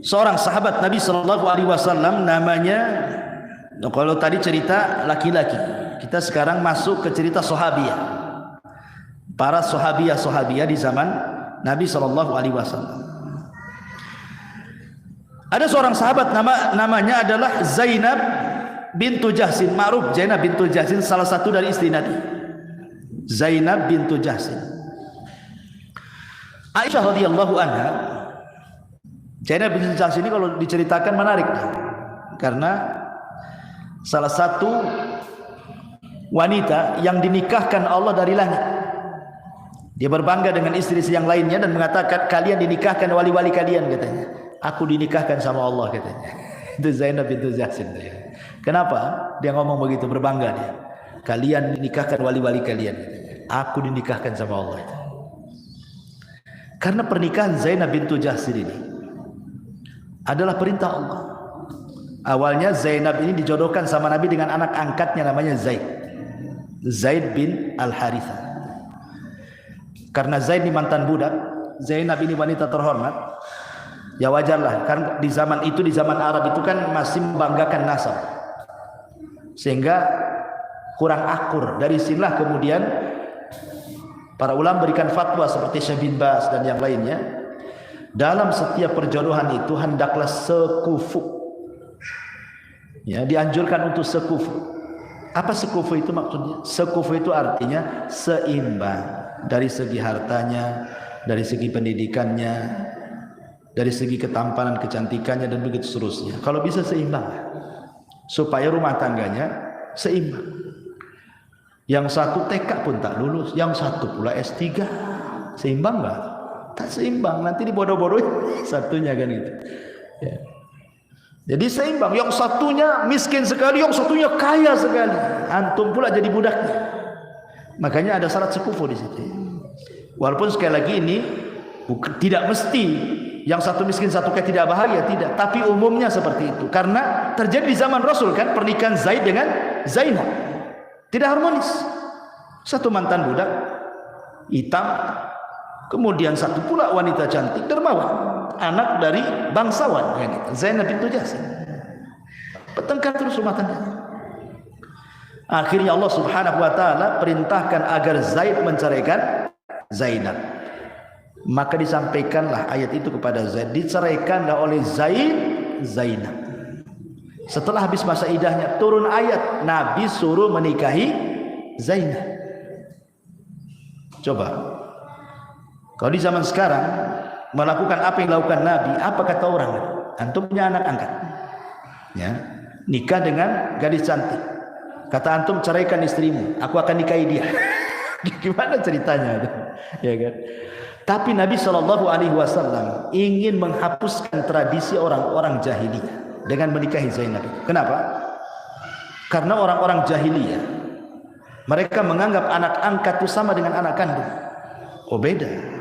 seorang sahabat Nabi sallallahu alaihi wasallam, namanya, kalau tadi cerita laki-laki, kita sekarang masuk ke cerita sahabiah. Para sahabiah di zaman Nabi sallallahu alaihi wasallam. Ada seorang sahabat namanya adalah Zainab bintu Jahsin, ma'ruf Zainab bintu Jahsin, salah satu dari istri Nabi. Zainab bintu Jahsin. Aisyah radhiyallahu anha. Zainab bintu Jahsin ini kalau diceritakan menarik, karena salah satu wanita yang dinikahkan Allah dari langit. Dia berbangga dengan istri-istri yang lainnya dan mengatakan, kalian dinikahkan wali-wali kalian, katanya. Aku dinikahkan sama Allah, katanya. Itu Zainab bintu Jahsin. Kenapa dia ngomong begitu, berbangga dia? Kalian dinikahkan wali-wali kalian, katanya. Aku dinikahkan sama Allah. Karena pernikahan Zainab bintu Jahsin ini adalah perintah Allah. Awalnya Zainab ini dijodohkan sama Nabi dengan anak angkatnya namanya Zaid bin Al-Harithah. Karena Zaid ini mantan budak, Zainab ini wanita terhormat, ya wajarlah. Karena di zaman itu, di zaman Arab itu kan masih membanggakan nasab, sehingga kurang akur. Dari sinilah kemudian para ulama berikan fatwa seperti Syekh bin Baz dan yang lainnya, dalam setiap perjodohan itu hendaklah sekufu. Ya, dianjurkan untuk sekufu. Apa sekufu itu maksudnya? Sekufu itu artinya seimbang. Dari segi hartanya, dari segi pendidikannya, dari segi ketampanan, kecantikannya, dan begitu seterusnya. Kalau bisa seimbang, supaya rumah tangganya seimbang. Yang satu TK pun tak lulus, yang satu pula S3. Seimbang nggak? Tak seimbang, nanti dibodoh-bodohin satunya kan itu. Ya. Jadi seimbang. Yang satunya miskin sekali, yang satunya kaya sekali. Antum pula jadi budaknya. Makanya ada syarat sekufu di situ. Walaupun sekali lagi ini tidak mesti yang satu miskin satu kaya tidak bahagia, tidak. Tapi umumnya seperti itu. Karena terjadi di zaman Rasul kan, pernikahan Zaid dengan Zainab tidak harmonis. Satu mantan budak, hitam. Kemudian satu pula wanita cantik dermawan, anak dari bangsawan Zainab bintu Jahsh. Bertengkar terus rumah tangga. Akhirnya Allah Subhanahu wa taala perintahkan agar Zaid menceraikan Zainab. Maka disampaikanlah ayat itu kepada Zaid, diceraikanlah oleh Zaid Zainab. Setelah habis masa iddahnya turun ayat Nabi suruh menikahi Zainab. Coba kalau di zaman sekarang melakukan apa yang dilakukan Nabi, apa kata orang? Antum punya anak angkat, ya, nikah dengan gadis cantik. Kata antum, ceraikan istrimu, aku akan nikahi dia. Gimana ceritanya? Ya kan? Tapi Nabi SAW ingin menghapuskan tradisi orang-orang jahiliyah dengan menikahi Zainab. Kenapa? Karena orang-orang jahiliyah mereka menganggap anak angkat itu sama dengan anak kandung. Oh beda.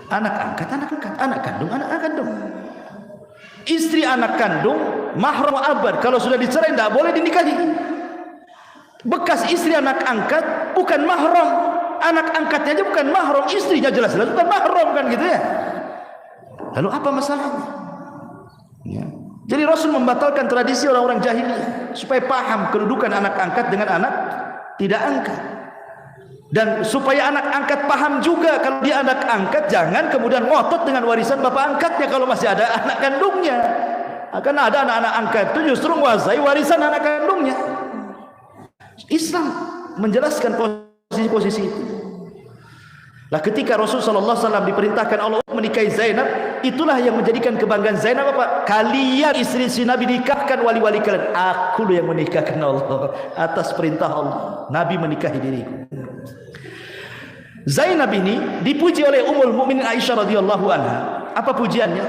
Anak angkat, anak kandung, anak kandung. Istri anak kandung mahram abad, kalau sudah dicerai tidak boleh dinikahi. Bekas istri anak angkat bukan mahram, anak angkatnya aja bukan mahram, istrinya jelas-jelas bukan mahram, kan gitu ya. Lalu apa masalahnya? Ya. Jadi Rasul membatalkan tradisi orang-orang jahiliyah supaya paham kedudukan anak angkat dengan anak tidak angkat. Dan supaya anak angkat paham juga kalau dia anak angkat jangan kemudian ngotot dengan warisan bapak angkatnya kalau masih ada anak kandungnya. Akan ada anak-anak angkat itu justru menguasai warisan anak kandungnya. Islam menjelaskan posisi-posisi itu. Lah ketika Rasulullah SAW diperintahkan Allah menikahi Zainab, itulah yang menjadikan kebanggaan Zainab apa? Kalian istri-istri Nabi nikahkan wali-wali kalian. Aku yang menikahkan Allah atas perintah Allah. Nabi menikahi diriku. Zainab ini dipuji oleh Ummul Mukminin Aisyah radhiyallahu anha. Apa pujiannya?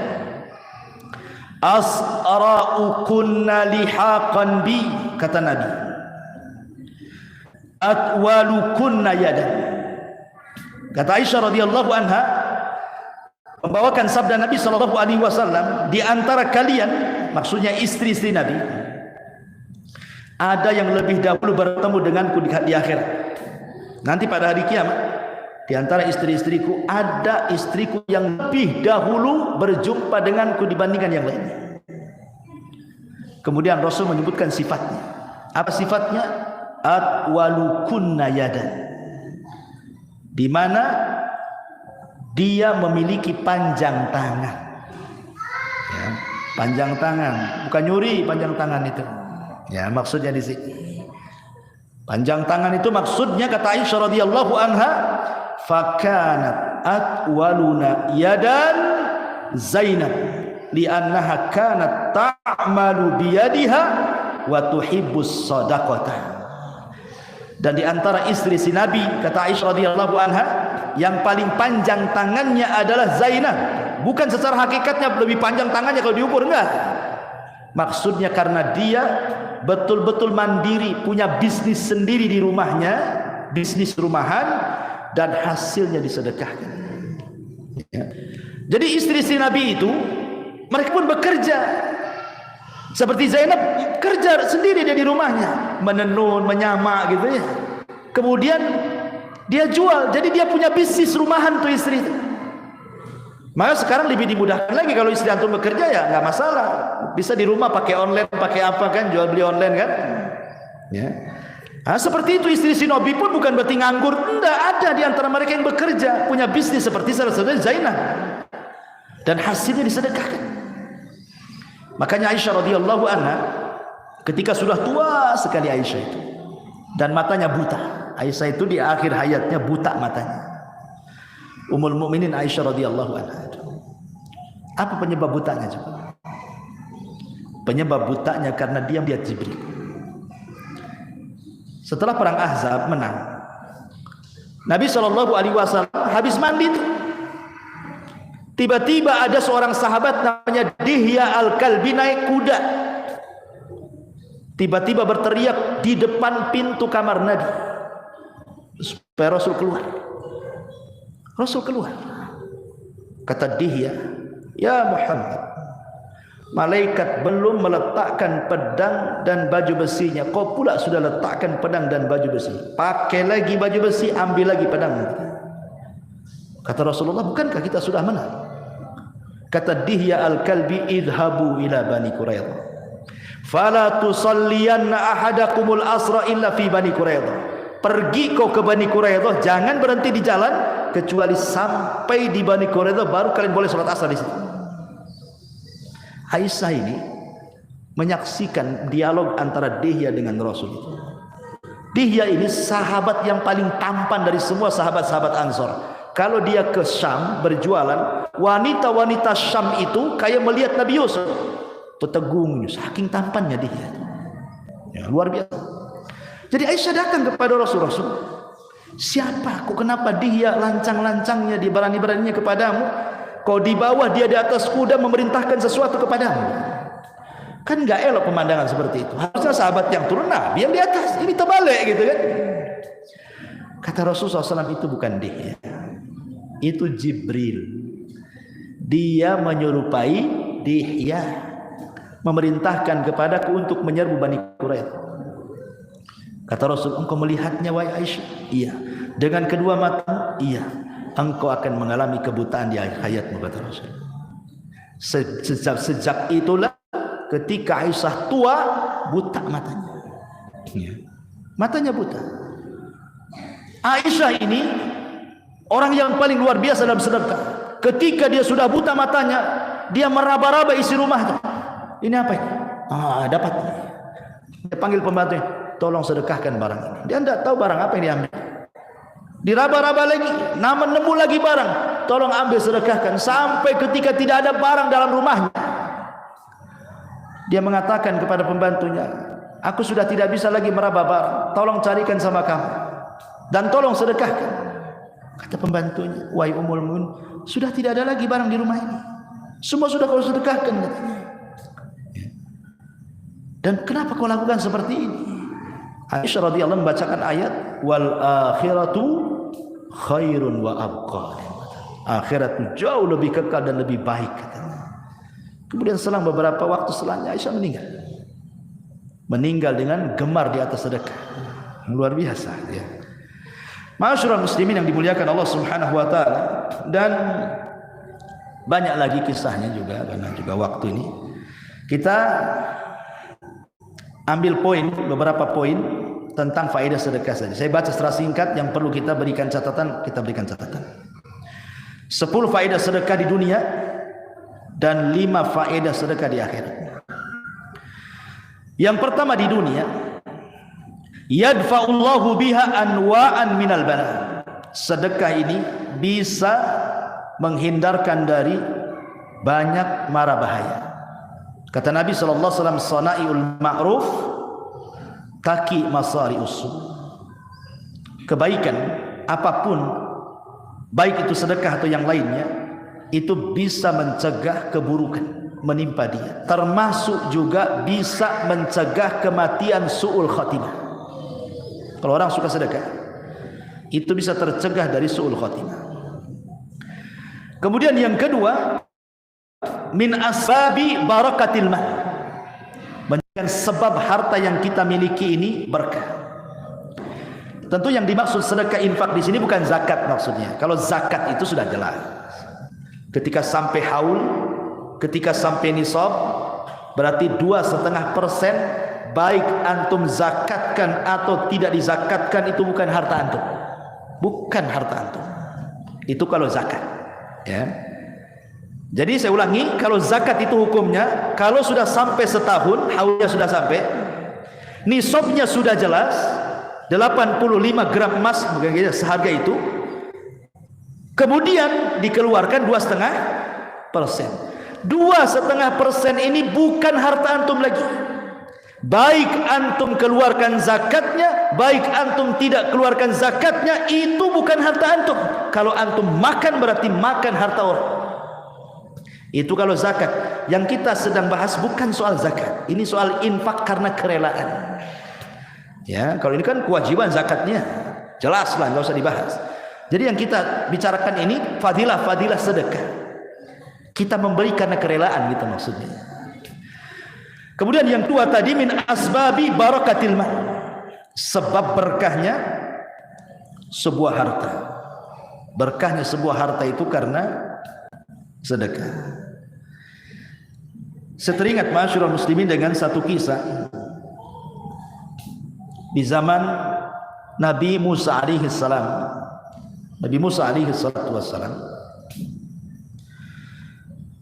Asra'ukunna lihaqan bi, kata Nabi. Atwalukunna yadan. Kata Aisyah radhiyallahu anha membawakan sabda Nabi sallallahu alaihi wasallam, di antara kalian, maksudnya istri-istri Nabi, ada yang lebih dahulu bertemu denganku di akhirat. Nanti pada hari kiamat, di antara istri-istriku ada istriku yang lebih dahulu berjumpa denganku dibandingkan yang lainnya. Kemudian Rasul menyebutkan sifatnya. Apa sifatnya? Atwalukunna yadan. Di mana dia memiliki panjang tangan. Ya, panjang tangan, bukan nyuri panjang tangan itu. Ya, maksudnya di sini. Panjang tangan itu maksudnya kata Aisyah radhiyallahu anha, fakanat atwaluna yadan Zainab li'annaha kanat ta'malu biyadiha wa tuhibbus sadaqata. Dan di antara istri si Nabi, kata Aisyah radhiyallahu anha, yang paling panjang tangannya adalah Zainab. Bukan secara hakikatnya lebih panjang tangannya kalau diukur, enggak. Maksudnya karena dia betul-betul mandiri, punya bisnis sendiri di rumahnya, bisnis rumahan, dan hasilnya disedekahkan. Ya. Jadi istri-istri Nabi itu mereka pun bekerja. Seperti Zainab kerja sendiri dia di rumahnya, menenun, menyamak gitu ya. Kemudian dia jual, jadi dia punya bisnis rumahan tuh istri itu. Maka sekarang lebih dimudahkan lagi kalau istri antum bekerja ya nggak masalah, bisa di rumah pakai online, pakai apa kan, jual beli online kan. Ya. Nah, seperti itu istri si Nabi pun bukan berarti nganggur, enggak, ada di antara mereka yang bekerja, punya bisnis seperti salah satunya Zainab, dan hasilnya disedekahkan. Makanya Aisyah radhiyallahu anha ketika sudah tua sekali Aisyah itu dan matanya buta. Aisyah itu di akhir hayatnya buta matanya. Ummul Mukminin Aisyah radhiyallahu anha. Apa penyebab butanya coba? Penyebab butanya karena dia melihat Jibril. Setelah perang Ahzab menang, Nabi SAW habis mandi itu, tiba-tiba ada seorang sahabat namanya Dihya Al-Kalbi naik kuda. Tiba-tiba berteriak di depan pintu kamar Nabi supaya Rasul keluar. Rasul keluar. Kata Dihya, "Ya Muhammad, malaikat belum meletakkan pedang dan baju besinya, kau pula sudah letakkan pedang dan baju besi. Pakai lagi baju besi, ambil lagi pedang." Kata Rasulullah, bukankah kita sudah menang? Kata Dihya al-Kalbi, idhabu ila Bani Quraidah fala tusalliyanna ahadakumul asra illa fi Bani Quraidah. Pergi kau ke Bani Quraidah, jangan berhenti di jalan kecuali sampai di Bani Quraidah, baru kalian boleh sholat asar di situ. Aisyah ini menyaksikan dialog antara Dihya dengan Rasul itu. Dihya ini sahabat yang paling tampan dari semua sahabat-sahabat Ansor. Kalau dia ke Syam berjualan, wanita-wanita Syam itu kayak melihat Nabi Yusuf, tetegung, saking tampannya dia, ya, luar biasa. Jadi Aisyah datang kepada Rasul, siapa? Kok kenapa Dihya lancang-lancangnya, dia berani-beraninya kepadamu? Kau di bawah, dia di atas kuda memerintahkan sesuatu kepadamu. Kan nggak elok pemandangan seperti itu. Harusnya sahabat yang turun, Nabi yang di atas, ini terbalik gitu kan. Kata Rasulullah SAW, itu bukan Dihya, itu Jibril. Dia menyerupai Dihya, memerintahkan kepadaku untuk menyerbu Bani Quraidah. Kata Rasul, engkau melihatnya wahai Aisyah? Iya. Dengan kedua mata? Iya. Engkau akan mengalami kebutaan di akhir hayatmu, kata Rasul. Sejak itulah ketika Aisyah tua, buta matanya, ya. Matanya buta. Aisyah ini orang yang paling luar biasa dalam sedekah. Ketika dia sudah buta matanya, dia meraba-raba isi rumah. Ini apa ini? Dapat. Dia panggil pembantunya, tolong sedekahkan barang ini. Dia tidak tahu barang apa yang diambil. Diraba-raba lagi, nemu lagi barang, tolong ambil sedekahkan. Sampai ketika tidak ada barang dalam rumahnya, dia mengatakan kepada pembantunya, aku sudah tidak bisa lagi meraba barang, tolong carikan sama kamu dan tolong sedekahkan. Kata pembantunya, wahai Ummul Mukminin, sudah tidak ada lagi barang di rumah ini, semua sudah kau sedekahkan, katanya. Dan kenapa kau lakukan seperti ini? Aisyah radhiyallahu membacakan ayat, wal akhiratu khairun wa abqa. Akhirat jauh lebih kekal dan lebih baik, katanya. Kemudian selang beberapa waktu setelahnya Aisyah meninggal dengan gemar di atas sedekah. Luar biasa, ya. Ma'asyiral muslimin yang dimuliakan Allah Subhanahu wa taala, dan banyak lagi kisahnya juga, karena juga waktu ini kita ambil beberapa poin tentang faedah sedekah saja. Saya baca secara singkat, yang perlu kita berikan catatan, kita berikan catatan. 10 faedah sedekah di dunia dan 5 faedah sedekah di akhirat. Yang pertama di dunia, yadfa'ullahu biha anwa'an minal bala. Sedekah ini bisa menghindarkan dari banyak mara bahaya. Kata Nabi sallallahu alaihi wasallam, sana'iul ma'ruf taki masari'us su. Kebaikan apapun, baik itu sedekah atau yang lainnya, itu bisa mencegah keburukan menimpa dia, termasuk juga bisa mencegah kematian su'ul khatimah. Kalau orang suka sedekah, itu bisa tercegah dari su'ul khatimah. Kemudian yang kedua, min asbabi barakatil mal, menjadikan sebab harta yang kita miliki ini berkah. Tentu yang dimaksud sedekah infak di sini bukan zakat maksudnya. Kalau zakat itu sudah jelas. Ketika sampai haul, ketika sampai nisab, berarti 2,5%, baik antum zakatkan atau tidak dizakatkan, itu bukan harta antum. Bukan harta antum. Itu kalau zakat, ya. Jadi saya ulangi, kalau zakat itu hukumnya, kalau sudah sampai setahun, haulnya sudah sampai, nisabnya sudah jelas, 85 gram emas, seharga itu, kemudian dikeluarkan 2,5%. 2,5% ini bukan harta antum lagi. Baik antum keluarkan zakatnya, baik antum tidak keluarkan zakatnya, itu bukan harta antum. Kalau antum makan, berarti makan harta orang. Itu kalau zakat. Yang kita sedang bahas bukan soal zakat, ini soal infak karena kerelaan. Ya, kalau ini kan kewajiban zakatnya, jelas lah, nggak usah dibahas. Jadi yang kita bicarakan ini fadilah-fadilah sedekah. Kita memberi karena kerelaan, gitu maksudnya. Kemudian yang kedua tadi, min asbabi barakatil mal, sebab berkahnya sebuah harta. Berkahnya sebuah harta itu karena sedekah. Saya teringat masyarul muslimin dengan satu kisah di zaman Nabi Musa alaihi salam. Nabi Musa alaihi salatu wassalam,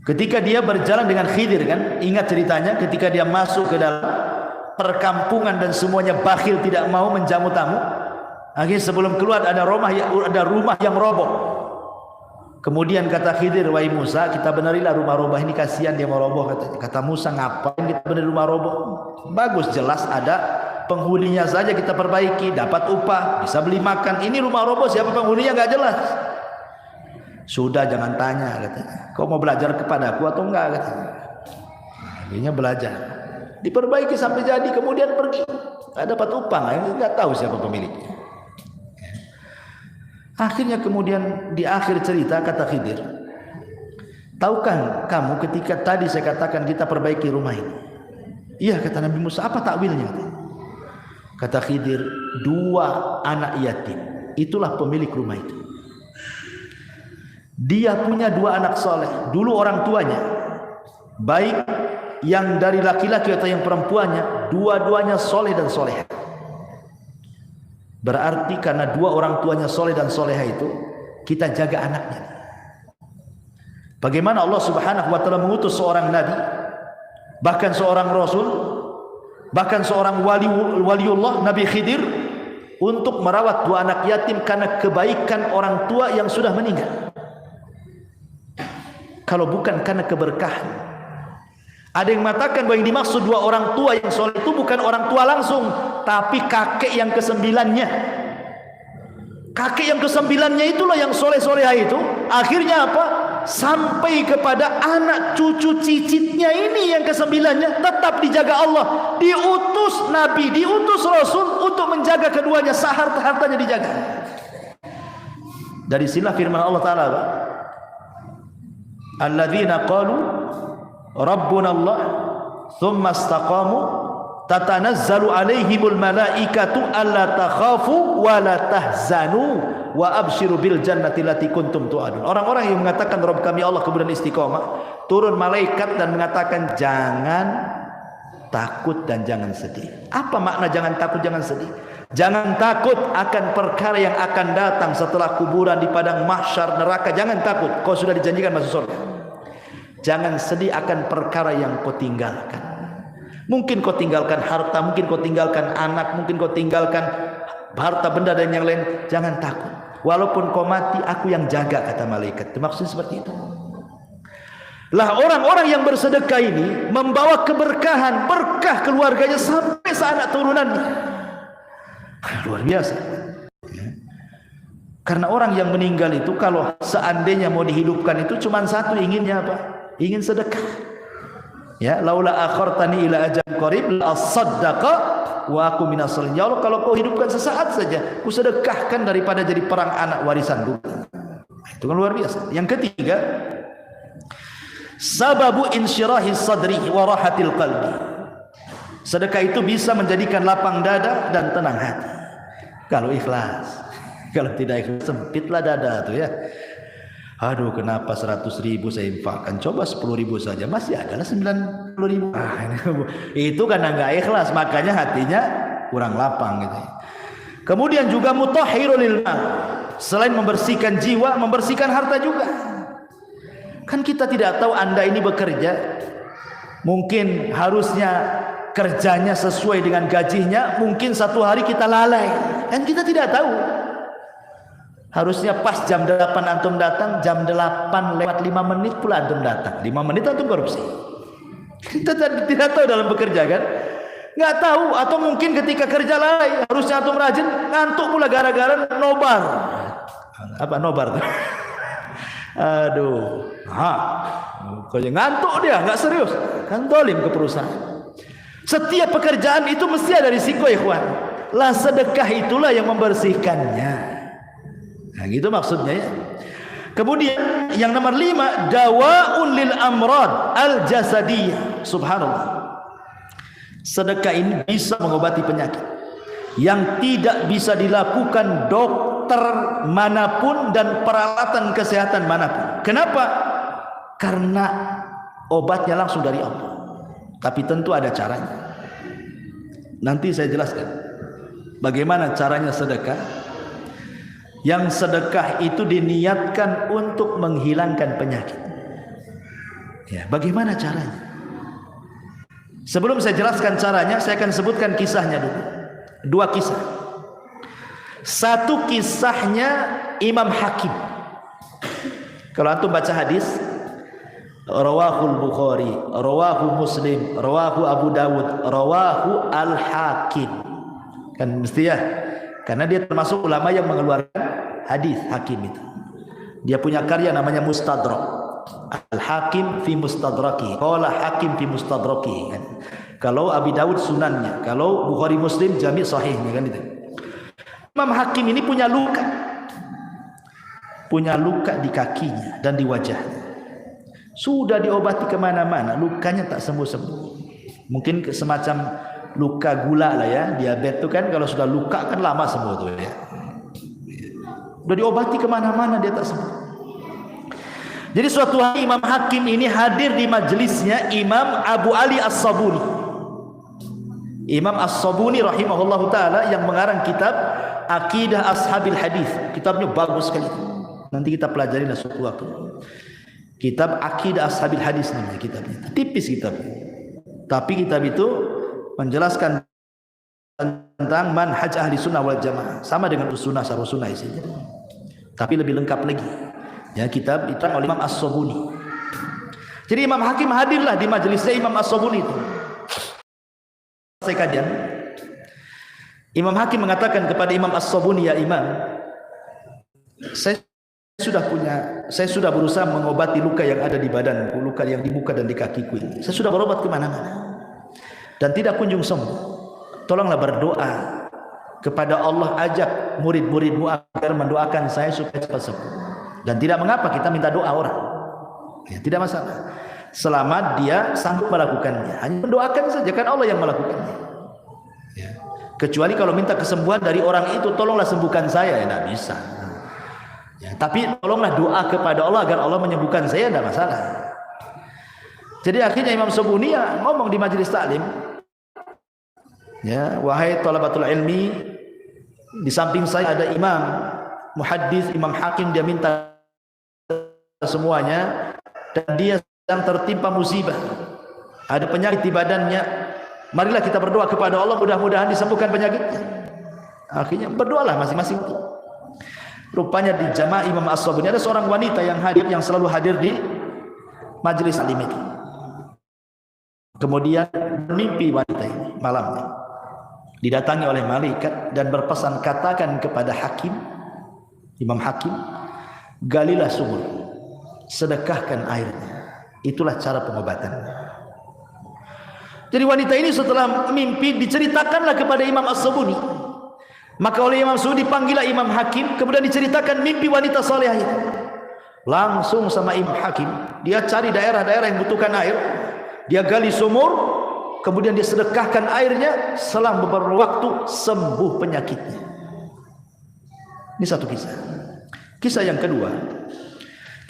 ketika dia berjalan dengan Khidir, kan ingat ceritanya, ketika dia masuk ke dalam perkampungan dan semuanya bakhil, tidak mau menjamu tamu. Akhirnya sebelum keluar ada rumah yang roboh. Kemudian kata Khidir, wahai Musa, kita benarilah rumah roboh ini, kasihan dia mau roboh. Kata Musa, ngapain kita benar rumah roboh? Bagus, jelas ada penghuninya saja kita perbaiki, dapat upah, bisa beli makan. Ini rumah roboh, siapa penghuninya nggak jelas. Sudah, jangan tanya, katanya. Kau mau belajar kepadaku atau enggak, katanya. Akhirnya belajar, diperbaiki sampai jadi, kemudian pergi, nggak dapat upah, nggak tahu siapa pemiliknya. Akhirnya kemudian di akhir cerita kata Khidir, tahukah kamu ketika tadi saya katakan kita perbaiki rumah ini? Iya, kata Nabi Musa, apa takwilnya? Kata Khidir, 2 anak yatim, itulah pemilik rumah itu. Dia punya 2 anak soleh. Dulu orang tuanya, baik yang dari laki-laki atau yang perempuannya, dua-duanya soleh dan soleha. Berarti karena 2 orang tuanya soleh dan soleha itu, kita jaga anaknya. Bagaimana Allah subhanahu wa ta'ala mengutus seorang nabi, bahkan seorang rasul, bahkan seorang waliullah, Nabi Khidir, untuk merawat 2 anak yatim karena kebaikan orang tua yang sudah meninggal. Kalau bukan karena keberkahan. Ada yang mengatakan bahwa yang dimaksud 2 orang tua yang soleh itu bukan orang tua langsung, tapi kakek yang ke-9-nya. Kakek yang ke-9-nya itulah yang soleh-soleha itu. Akhirnya apa? Sampai kepada anak cucu cicitnya ini yang ke-9-nya tetap dijaga Allah. Diutus Nabi, diutus Rasul untuk menjaga keduanya, seharta-hartanya dijaga. Dari sinilah firman Allah Ta'ala, alladzina qalu Rabbuna Allah thumma istaqamu tatanazzalu alaihimul malaikatu alla takhafu wa la tahzanu wa abshiru bil jannati allati kuntum tu'adun. Orang-orang yang mengatakan Rabb kami Allah kemudian istiqamah, turun malaikat dan mengatakan jangan takut dan jangan sedih. Apa makna jangan takut jangan sedih? Jangan takut akan perkara yang akan datang setelah kuburan, di padang mahsyar, neraka. Jangan takut, kau sudah dijanjikan masuk surga. Jangan sedih akan perkara yang kau tinggalkan. Mungkin kau tinggalkan harta, mungkin kau tinggalkan anak, mungkin kau tinggalkan harta benda dan yang lain. Jangan takut, walaupun kau mati, aku yang jaga, kata malaikat. Maksudnya seperti itu. Lah orang-orang yang bersedekah ini membawa keberkahan, berkah keluarganya sampai seanak turunannya. Luar biasa. Karena orang yang meninggal itu kalau seandainya mau dihidupkan itu cuma satu inginnya apa? Ingin sedekah. Ya, laula akhartani ila ajalin qarib la asaddaqa wa aku minas sholihin. Ya Allah, kalau kau hidupkan sesaat saja, ku sedekahkan daripada jadi perang anak warisan dulu. Itu kan luar biasa. Yang ketiga, sababu insyirahi sadri wa rahatil qalbi. Sedekah itu bisa menjadikan lapang dada dan tenang hati. Kalau ikhlas. Kalau tidak ikhlas, sempitlah dada tuh ya. Aduh, kenapa 100.000 saya infakkan? Coba 10.000 saja, masih adalah 90.000. Itu karena nggak ikhlas, makanya hatinya kurang lapang gitu. Kemudian juga mutahhirul lil mal. Selain membersihkan jiwa, membersihkan harta juga. Kan kita tidak tahu Anda ini bekerja, mungkin harusnya kerjanya sesuai dengan gajinya, mungkin satu hari kita lalai, dan kita tidak tahu. Harusnya pas jam 8 antum datang, jam 8 lewat 5 menit pula antum datang. 5 menit antum korupsi. Kita tidak tahu dalam bekerja kan? Nggak tahu, atau mungkin ketika kerja lalai, harusnya antum rajin, ngantuk pula gara-gara nobar. Apa nobar tuh? Aduh, kalau ngantuk dia nggak serius, kan dolim ke perusahaan. Setiap pekerjaan itu mesti ada risiko, ikhwan. Lah sedekah itulah yang membersihkannya. Nah, gitu maksudnya ya. Kemudian yang nomor 5, dawaun lil amrad al jasadiyah. Subhanallah. Sedekah ini bisa mengobati penyakit yang tidak bisa dilakukan dokter manapun dan peralatan kesehatan manapun. Kenapa? Karena obatnya langsung dari Allah. Tapi tentu ada caranya. Nanti saya jelaskan bagaimana caranya sedekah. Yang sedekah itu diniatkan untuk menghilangkan penyakit. Ya, bagaimana caranya? Sebelum saya jelaskan caranya, saya akan sebutkan kisahnya dulu. Dua kisah. Satu kisahnya Imam Hakim. Kalau antum baca hadis, rawahul Bukhari, rawahu Muslim, rawahu Abu Dawud, rawahu Al-Hakim. Kan mesti ya? Karena dia termasuk ulama yang mengeluarkan hadis Hakim itu. Dia punya karya namanya Mustadrak. Al-Hakim fi Mustadraki. Qala Hakim fi Mustadraki. Kan? Kalau Abi Dawud sunannya, kalau Bukhari Muslim jami' sahihnya kan itu. Imam Hakim ini punya luka. Punya luka di kakinya dan di wajahnya. Sudah diobati kemana-mana, lukanya tak sembuh-sembuh. Mungkin semacam luka gula lah ya, diabetes itu kan kalau sudah luka kan lama sembuh tuh ya. Sudah diobati kemana-mana dia tak sembuh. Jadi suatu hari Imam Hakim ini hadir di majelisnya Imam Abu Ali As-Sabuni. Imam As-Sabuni rahimahullahu taala yang mengarang kitab Aqidah Ashabil Hadis. Kitabnya bagus sekali. Nanti kita pelajari suatu waktu. Kitab Aqidah Ashabil Hadis namanya kitabnya. Tipis kitab. Tapi kitab itu menjelaskan tentang manhaj ahli sunnah wal jamaah. Sama dengan sunnah syarh sunnah isinya. Tapi lebih lengkap lagi. Ya, kitab itu oleh Imam As-Sabuni. Jadi Imam Hakim hadirlah di majelisnya Imam As-Sabuni itu. Saya kajian. Imam Hakim mengatakan kepada Imam As-Sabuni, ya Imam, saya sudah berusaha mengobati luka yang ada di badanku, luka yang di muka dan di kakiku ini. Saya sudah berobat kemana-mana dan tidak kunjung sembuh. Tolonglah berdoa kepada Allah, ajak murid-muridmu agar mendoakan saya supaya cepat sembuh. Dan tidak mengapa kita minta doa orang, ya, tidak masalah, selama dia sanggup melakukannya. Hanya mendoakan saja, kan Allah yang melakukannya. Ya. Kecuali kalau minta kesembuhan dari orang itu, tolonglah sembuhkan saya, ya tidak bisa. Ya, tapi tolonglah doa kepada Allah agar Allah menyembuhkan saya, tidak masalah. Jadi akhirnya Imam Sabuni ya ngomong di majelis taklim, ya, wahai thalabatul ilmi, di samping saya ada imam muhaddis, Imam Hakim, dia minta semuanya dan dia sedang tertimpa musibah, ada penyakit di badannya. Marilah kita berdoa kepada Allah, mudah-mudahan disembuhkan penyakitnya. Akhirnya berdoalah masing-masing. Rupanya di jamaah Imam As-Sabuni ada seorang wanita yang hadir, yang selalu hadir di majelis alim itu. Kemudian mimpi wanita ini malamnya, didatangi oleh malaikat dan berpesan, katakan kepada Hakim, Imam Hakim, galilah sumur, sedekahkan airnya. Itulah cara pengobatannya. Jadi wanita ini setelah mimpi diceritakanlah kepada Imam As-Sabuni. Maka oleh Imam As-Sabuni dipanggillah Imam Hakim, kemudian diceritakan mimpi wanita salihah itu. Langsung sama Imam Hakim, dia cari daerah-daerah yang butuhkan air, dia gali sumur, kemudian dia sedekahkan airnya, selang beberapa waktu sembuh penyakitnya. Ini satu kisah. Kisah yang kedua,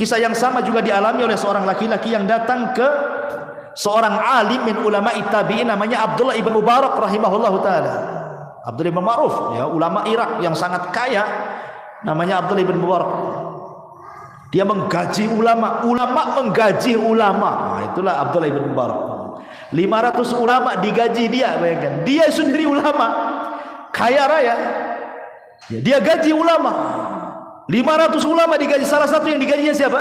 kisah yang sama juga dialami oleh seorang laki-laki yang datang ke seorang alim min ulama tabi'in namanya Abdullah ibn Mubarak rahimahullahu taala. Abdullah ibn Ma'ruf, ya, ulama Irak yang sangat kaya, namanya Abdullah ibn Mubarak. Dia menggaji ulama, ulama menggaji ulama. Nah, itulah Abdullah ibn Mubarak. 500 ulama digaji dia, bayangkan. Dia sendiri ulama, kaya raya. Ya, dia gaji ulama. 500 ulama digaji. Salah satu yang digajinya siapa?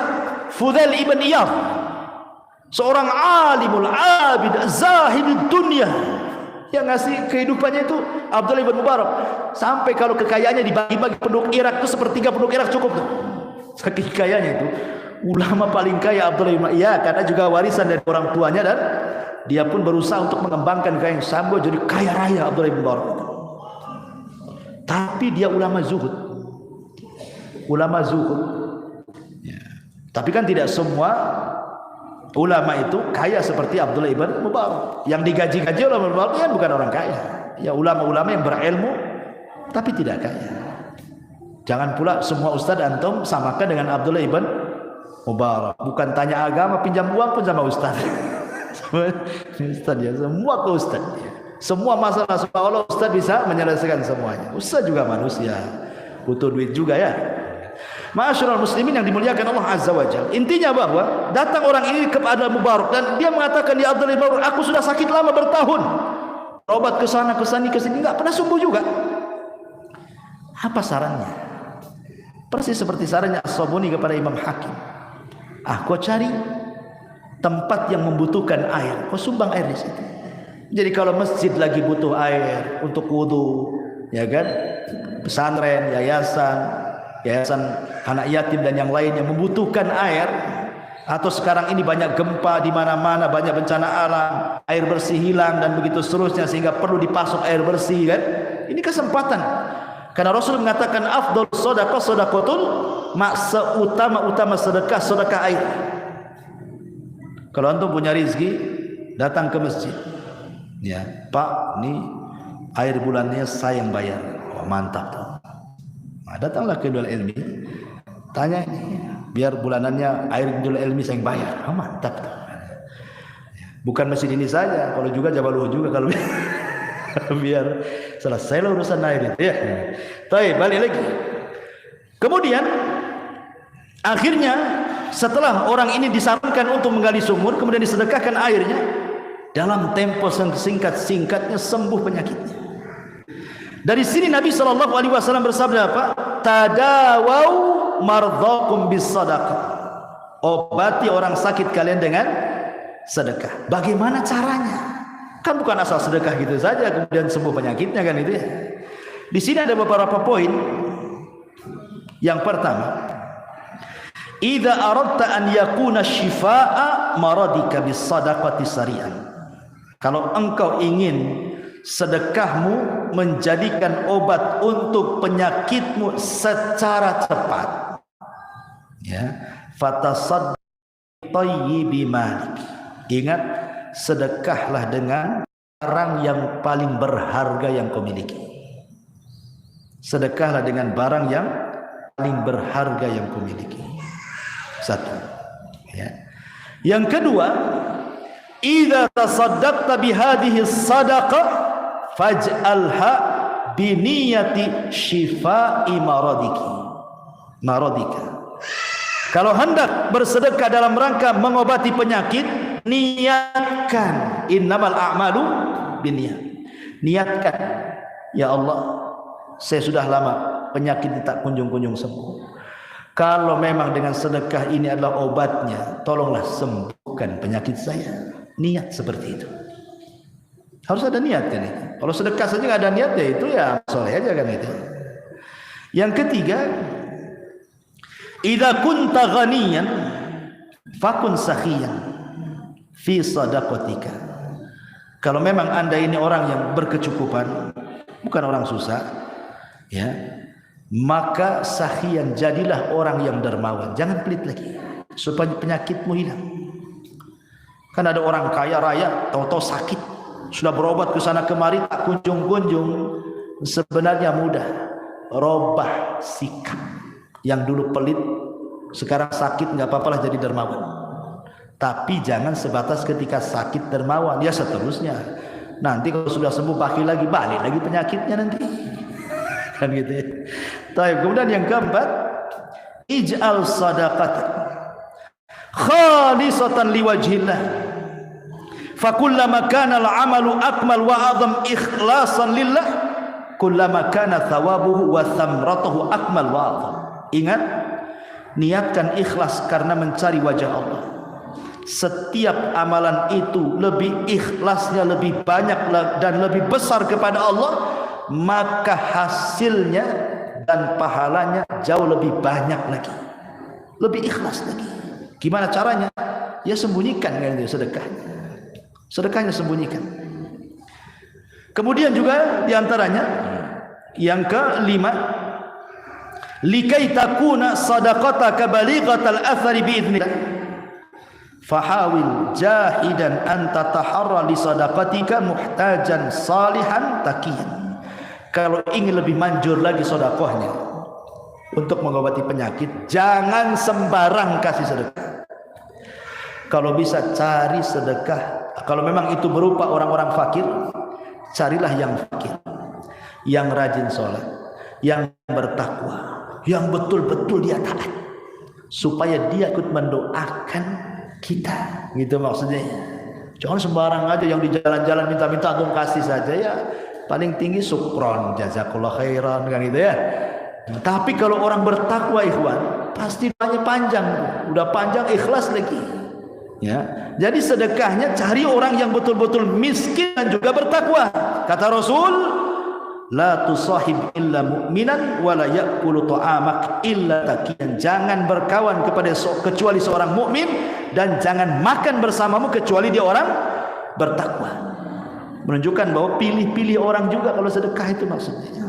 Fudail ibn Iyad. Seorang alimul abid zahidud dunia, yang ngasih kehidupannya itu Abdullah ibn Mubarak. Sampai kalau kekayaannya dibagi-bagi penduduk Irak itu sepertiga penduduk Irak cukup tuh. Saking kayanya itu. Ulama paling kaya Abdullah ibn Mubarak. Ya, karena juga warisan dari orang tuanya, dan dia pun berusaha untuk mengembangkan kekayaan sampai jadi kaya raya Abdullah ibn Mubarak. Tapi dia ulama zuhud. Ulama zuhud. Ya. Tapi kan tidak semua ulama itu kaya seperti Abdullah ibn Mubarak. Yang digaji-gaji oleh Mubarak kan bukan orang kaya. Ya, ulama-ulama yang berilmu tapi tidak kaya. Jangan pula semua ustaz antum samakan dengan Abdullah ibn Mubarak. Bukan tanya agama, pinjam uang pun sama ustaz. Ustaz ya, semua ke ustaz. Semua masalah seolah ustaz bisa menyelesaikan semuanya. Ustaz juga manusia, butuh duit juga ya. Ma'asyiral muslimin yang dimuliakan Allah Azza wa Jalla. Intinya bahwa datang orang ini kepada Mubarak dan dia mengatakan, ya Abdullah ibn Mubarak, aku sudah sakit lama bertahun. Obat ke sana ke sini enggak pernah sembuh juga. Apa sarannya? Persis seperti sarannya As-Sabuni kepada Imam Hakim. Kau cari tempat yang membutuhkan air, kau sumbang air di situ. Jadi kalau masjid lagi butuh air untuk wudu, ya kan, pesantren, yayasan anak yatim dan yang lainnya membutuhkan air, atau sekarang ini banyak gempa di mana-mana, banyak bencana alam, air bersih hilang dan begitu seterusnya sehingga perlu dipasok air bersih kan. Ini kesempatan. Karena Rasul mengatakan afdal sedekah sedekahul ma, seutama-utama sedekah air. Kalau antum punya rezeki, datang ke masjid. Ya, Pak, ini air bulannya saya yang bayar. Oh, mantap tuh. Nah, datanglah ke Nurul Ilmi. Tanya ini, biar bulanannya air Nurul Ilmi saya yang bayar. Oh, mantap tuh. Bukan masjid ini saja, kalau juga Jabaluh juga kalau biar selesai urusan air itu ya. Baik, balik lagi. Kemudian akhirnya setelah orang ini disarankan untuk menggali sumur, kemudian disedekahkan airnya, dalam tempo singkat-singkatnya sembuh penyakitnya. Dari sini Nabi SAW bersabda apa? Tadawau mardhakum bis sadaqah. Obati orang sakit kalian dengan sedekah. Bagaimana caranya? Kan bukan asal sedekah gitu saja kemudian sembuh penyakitnya kan itu ya. Di sini ada beberapa poin. Yang pertama, idza aradta an yakuna syifaa maradika bis sadaqati sari'an. Kalau engkau ingin sedekahmu menjadikan obat untuk penyakitmu secara cepat, ya, fatasaddaq thayyibi malik. Ingat, sedekahlah dengan barang yang paling berharga yang kau miliki. Sedekahlah dengan barang yang paling berharga yang kau miliki. Satu, ya. Yang kedua, idza tasaddaqta bihadhihi sadaqah faj'alha biniyati shifai maradika. Kalau hendak bersedekah dalam rangka mengobati penyakit, niatkan, innamal a'malu binniyat. Niatkan, ya Allah, saya sudah lama penyakit ini tak kunjung-kunjung sembuh. Kalau memang dengan sedekah ini adalah obatnya, tolonglah sembuhkan penyakit saya. Niat seperti itu. Harus ada niat kan itu. Kalau sedekah saja nggak ada niat ya itu ya soleh aja kan itu. Yang ketiga, idza kunta ghaniyan fakun sakhiyan fi sadaqatika. Kalau memang Anda ini orang yang berkecukupan, bukan orang susah, ya, maka sakhiyan, jadilah orang yang dermawan. Jangan pelit lagi supaya penyakitmu hilang. Kan ada orang kaya raya tahu-tahu sakit, sudah berobat ke sana kemari tak kunjung-kunjung. Sebenarnya mudah, robah sikap. Yang dulu pelit sekarang sakit nggak apa-apalah jadi dermawan. Tapi jangan sebatas ketika sakit dermawan, ya seterusnya. Nanti kalau sudah sembuh balik lagi penyakitnya nanti. Kan gitu ya. Kemudian yang keempat, ij'al sadaqatan khalisatan liwajhillah. Fakullama kana al-amalu akmal wa a'zam ikhlasan lillah, kullama kana thawabuhu wa thamratuhu akmal wa a'zam. Ingat, niatkan ikhlas karena mencari wajah Allah. Setiap amalan itu lebih ikhlasnya lebih banyak dan lebih besar kepada Allah, maka hasilnya dan pahalanya jauh lebih banyak lagi, lebih ikhlas lagi. Gimana caranya? Ya sembunyikan kan itu sedekahnya sembunyikan. Kemudian juga diantaranya yang kelima, likai takuna sadaqataka balighatal athari biidznillah fahawil jahidan an tataharra li sadaqatika muhtajan salihan taqiyan. Kalau ingin lebih manjur lagi sedekahnya, untuk mengobati penyakit, jangan sembarang kasih sedekah. Kalau bisa cari sedekah, kalau memang itu berupa orang-orang fakir, carilah yang fakir, yang rajin sholat, yang bertakwa, yang betul-betul dia taat, supaya dia ikut mendoakan kita, gitu maksudnya. Jangan sembarang aja yang di jalan-jalan minta-minta antum kasih saja ya. Paling tinggi sukron, jazakallah khairan, kan gitu ya. Tapi kalau orang bertakwa ikhwan, pasti banyak panjang, udah panjang ikhlas lagi. Ya, jadi sedekahnya cari orang yang betul-betul miskin dan juga bertakwa. Kata Rasul, la tusahib illa mu'minan wa la ya'kulu ta'amak illa taqiyan. Jangan berkawan kepada kecuali seorang mukmin, dan jangan makan bersamamu kecuali dia orang bertakwa. Menunjukkan bahwa pilih-pilih orang juga kalau sedekah itu maksudnya.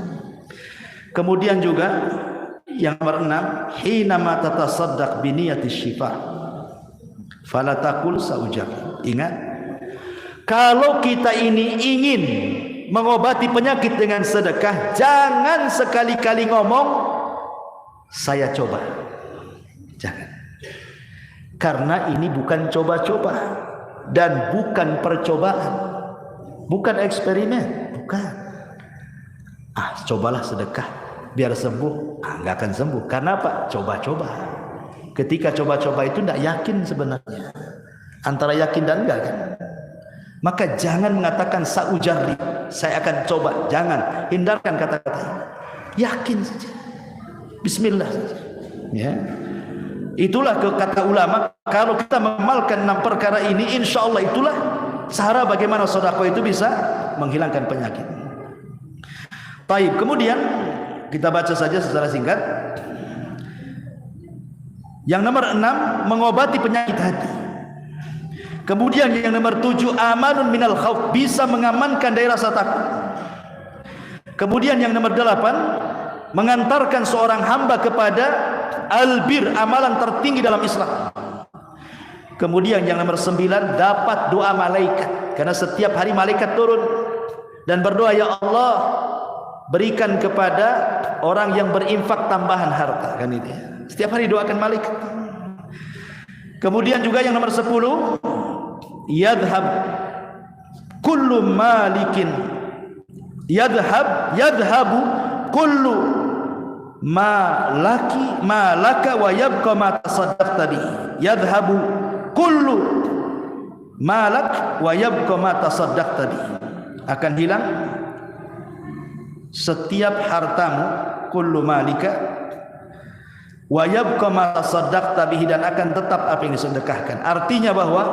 Kemudian juga yang nomor 6, hina ma tatasaddaq bi niyati syifa fala taqul saujar. Ingat, kalau kita ini ingin mengobati penyakit dengan sedekah, jangan sekali-kali ngomong saya coba. Jangan. Karena ini bukan coba-coba dan bukan percobaan, bukan eksperimen, bukan. Cobalah sedekah biar sembuh. Nggak akan sembuh. Karena apa? Coba-coba. Ketika coba-coba itu tidak yakin sebenarnya, antara yakin dan enggak kan. Maka jangan mengatakan saujarri, saya akan coba. Jangan, hindarkan kata-kata ini. Yakin saja, bismillah saja. Ya, itulah kata ulama. Kalau kita mengamalkan 6 perkara ini, insya Allah itulah cara bagaimana sedekah itu bisa menghilangkan penyakit. Baik, kemudian kita baca saja secara singkat. Yang nomor 6, mengobati penyakit hati. Kemudian yang nomor 7, amanun minal khauf, bisa mengamankan dari rasa takut. Kemudian yang nomor 8, mengantarkan seorang hamba kepada albir, amalan tertinggi dalam Islam. Kemudian yang nomor 9, dapat doa malaikat, karena setiap hari malaikat turun dan berdoa, ya Allah, berikan kepada orang yang berinfak tambahan harta, kan itu ya. Setiap hari doakan malaikat. Kemudian juga yang nomor 10, yadhab kullu malikin, yadhabu kullu malaka wa yabqa ma tasaddaqta bi. Yadhabu kullu malak wa yabqa ma tasaddaqta bi. Akan hilang setiap hartamu, kullu malika wa yabqa ma tasaddaqta bihi, dan akan tetap apa yang disedekahkan. Artinya bahwa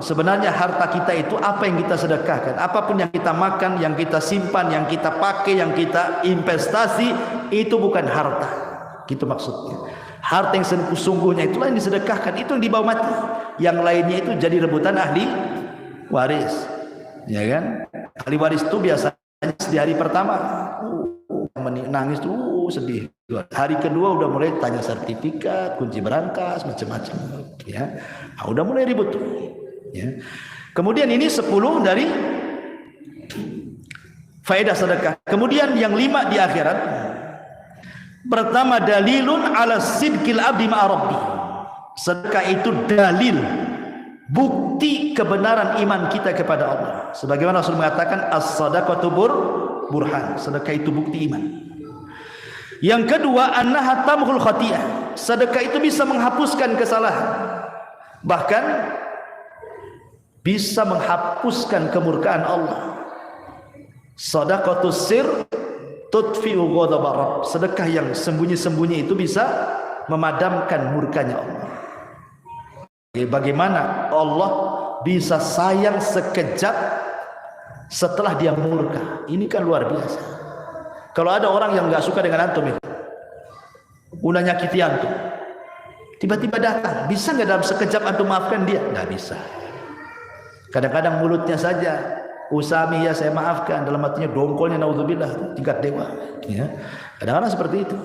sebenarnya harta kita itu apa yang kita sedekahkan. Apapun yang kita makan, yang kita simpan, yang kita pakai, yang kita investasi, itu bukan harta. Gitu maksudnya. Harta yang sesungguhnya itulah yang disedekahkan, itu yang dibawa mati. Yang lainnya itu jadi rebutan ahli waris. Ya kan? Ahli waris itu biasanya di hari pertama nangis tuh, sedih. Hari kedua udah mulai tanya sertifikat, kunci berangkas, macam-macam. Ya, udah mulai ribut tuh. Ya. Kemudian ini 10 dari faedah sedekah. Kemudian yang 5 di akhirat. Pertama, dalilun ala sidqil abdi ma'a rabbi. Sedekah itu dalil, bukti kebenaran iman kita kepada Allah. Sebagaimana Rasul mengatakan, as-sadaqatu burhan. Sedekah itu bukti iman. Yang kedua, annaha tamhul khati'ah. Sedekah itu bisa menghapuskan kesalahan, bahkan bisa menghapuskan kemurkaan Allah. Shadaqatus sir tudfi'u ghadab Rabb. Sedekah yang sembunyi-sembunyi itu bisa memadamkan murkanya Allah. Bagaimana Allah bisa sayang sekejap setelah dia murka? Ini kan luar biasa. Kalau ada orang yang nggak suka dengan antum itu, udah nyakiti antum, tiba-tiba datang, bisa nggak dalam sekejap antum maafkan dia? Nggak bisa. Kadang-kadang mulutnya saja, usami ya saya maafkan, dalam hatinya dongkolnya naudzubillah, tingkat dewa. Ya. Kadang-kadang seperti itu.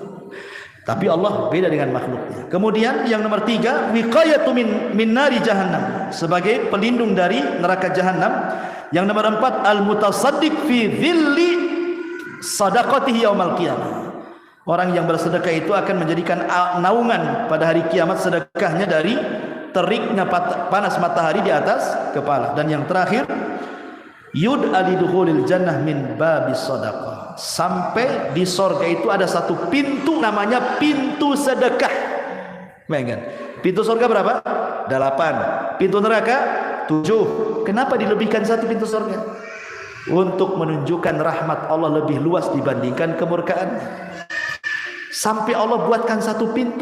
Tapi Allah beda dengan makhluknya. Kemudian yang nomor 3, wiqayatu min nari jahannam, sebagai pelindung dari neraka jahannam. Yang nomor 4, al mutasaddiq fi dhilli sadaqatihi yaumal qiyamah. Orang yang bersedekah itu akan menjadikan naungan pada hari kiamat sedekahnya dari teriknya panas matahari di atas kepala. Dan yang terakhir, yud'a lidukhulil jannah min babis sadaqah. Sampai di sorga itu ada satu pintu namanya pintu sedekah. Bayangkan, pintu sorga berapa? 8. Pintu neraka 7. Kenapa dilebihkan satu pintu sorga? Untuk menunjukkan rahmat Allah lebih luas dibandingkan kemurkaan. Sampai Allah buatkan satu pintu.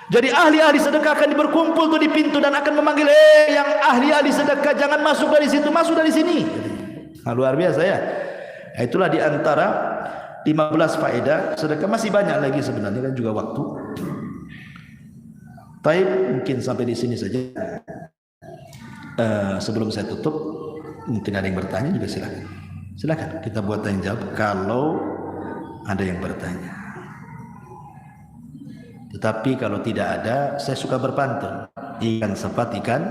Jadi ahli-ahli sedekah akan berkumpul tuh di pintu dan akan memanggil, yang ahli-ahli sedekah jangan masuk dari situ, masuk dari sini. Nah, luar biasa ya. Nah, itulah di antara 15 faedah sedekah. Masih banyak lagi sebenarnya, kan juga waktu. Baik, mungkin sampai di sini saja. Sebelum saya tutup, mungkin ada yang bertanya juga, silakan. Silakan kita buat tanya jawab kalau ada yang bertanya. Tetapi kalau tidak ada, saya suka berpantun. Ikan cepat, ikan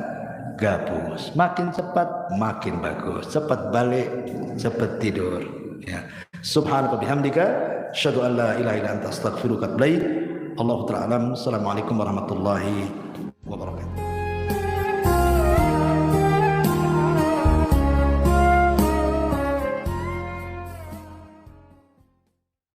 gabus. Makin cepat, makin bagus. Cepat balik, cepat tidur. Ya. Subhanaka bihamdika, asyhadu an la ilaha illa anta astaghfiruka wa atubu ilaik. Allahu ta'ala alam. Assalamualaikum warahmatullahi wabarakatuh.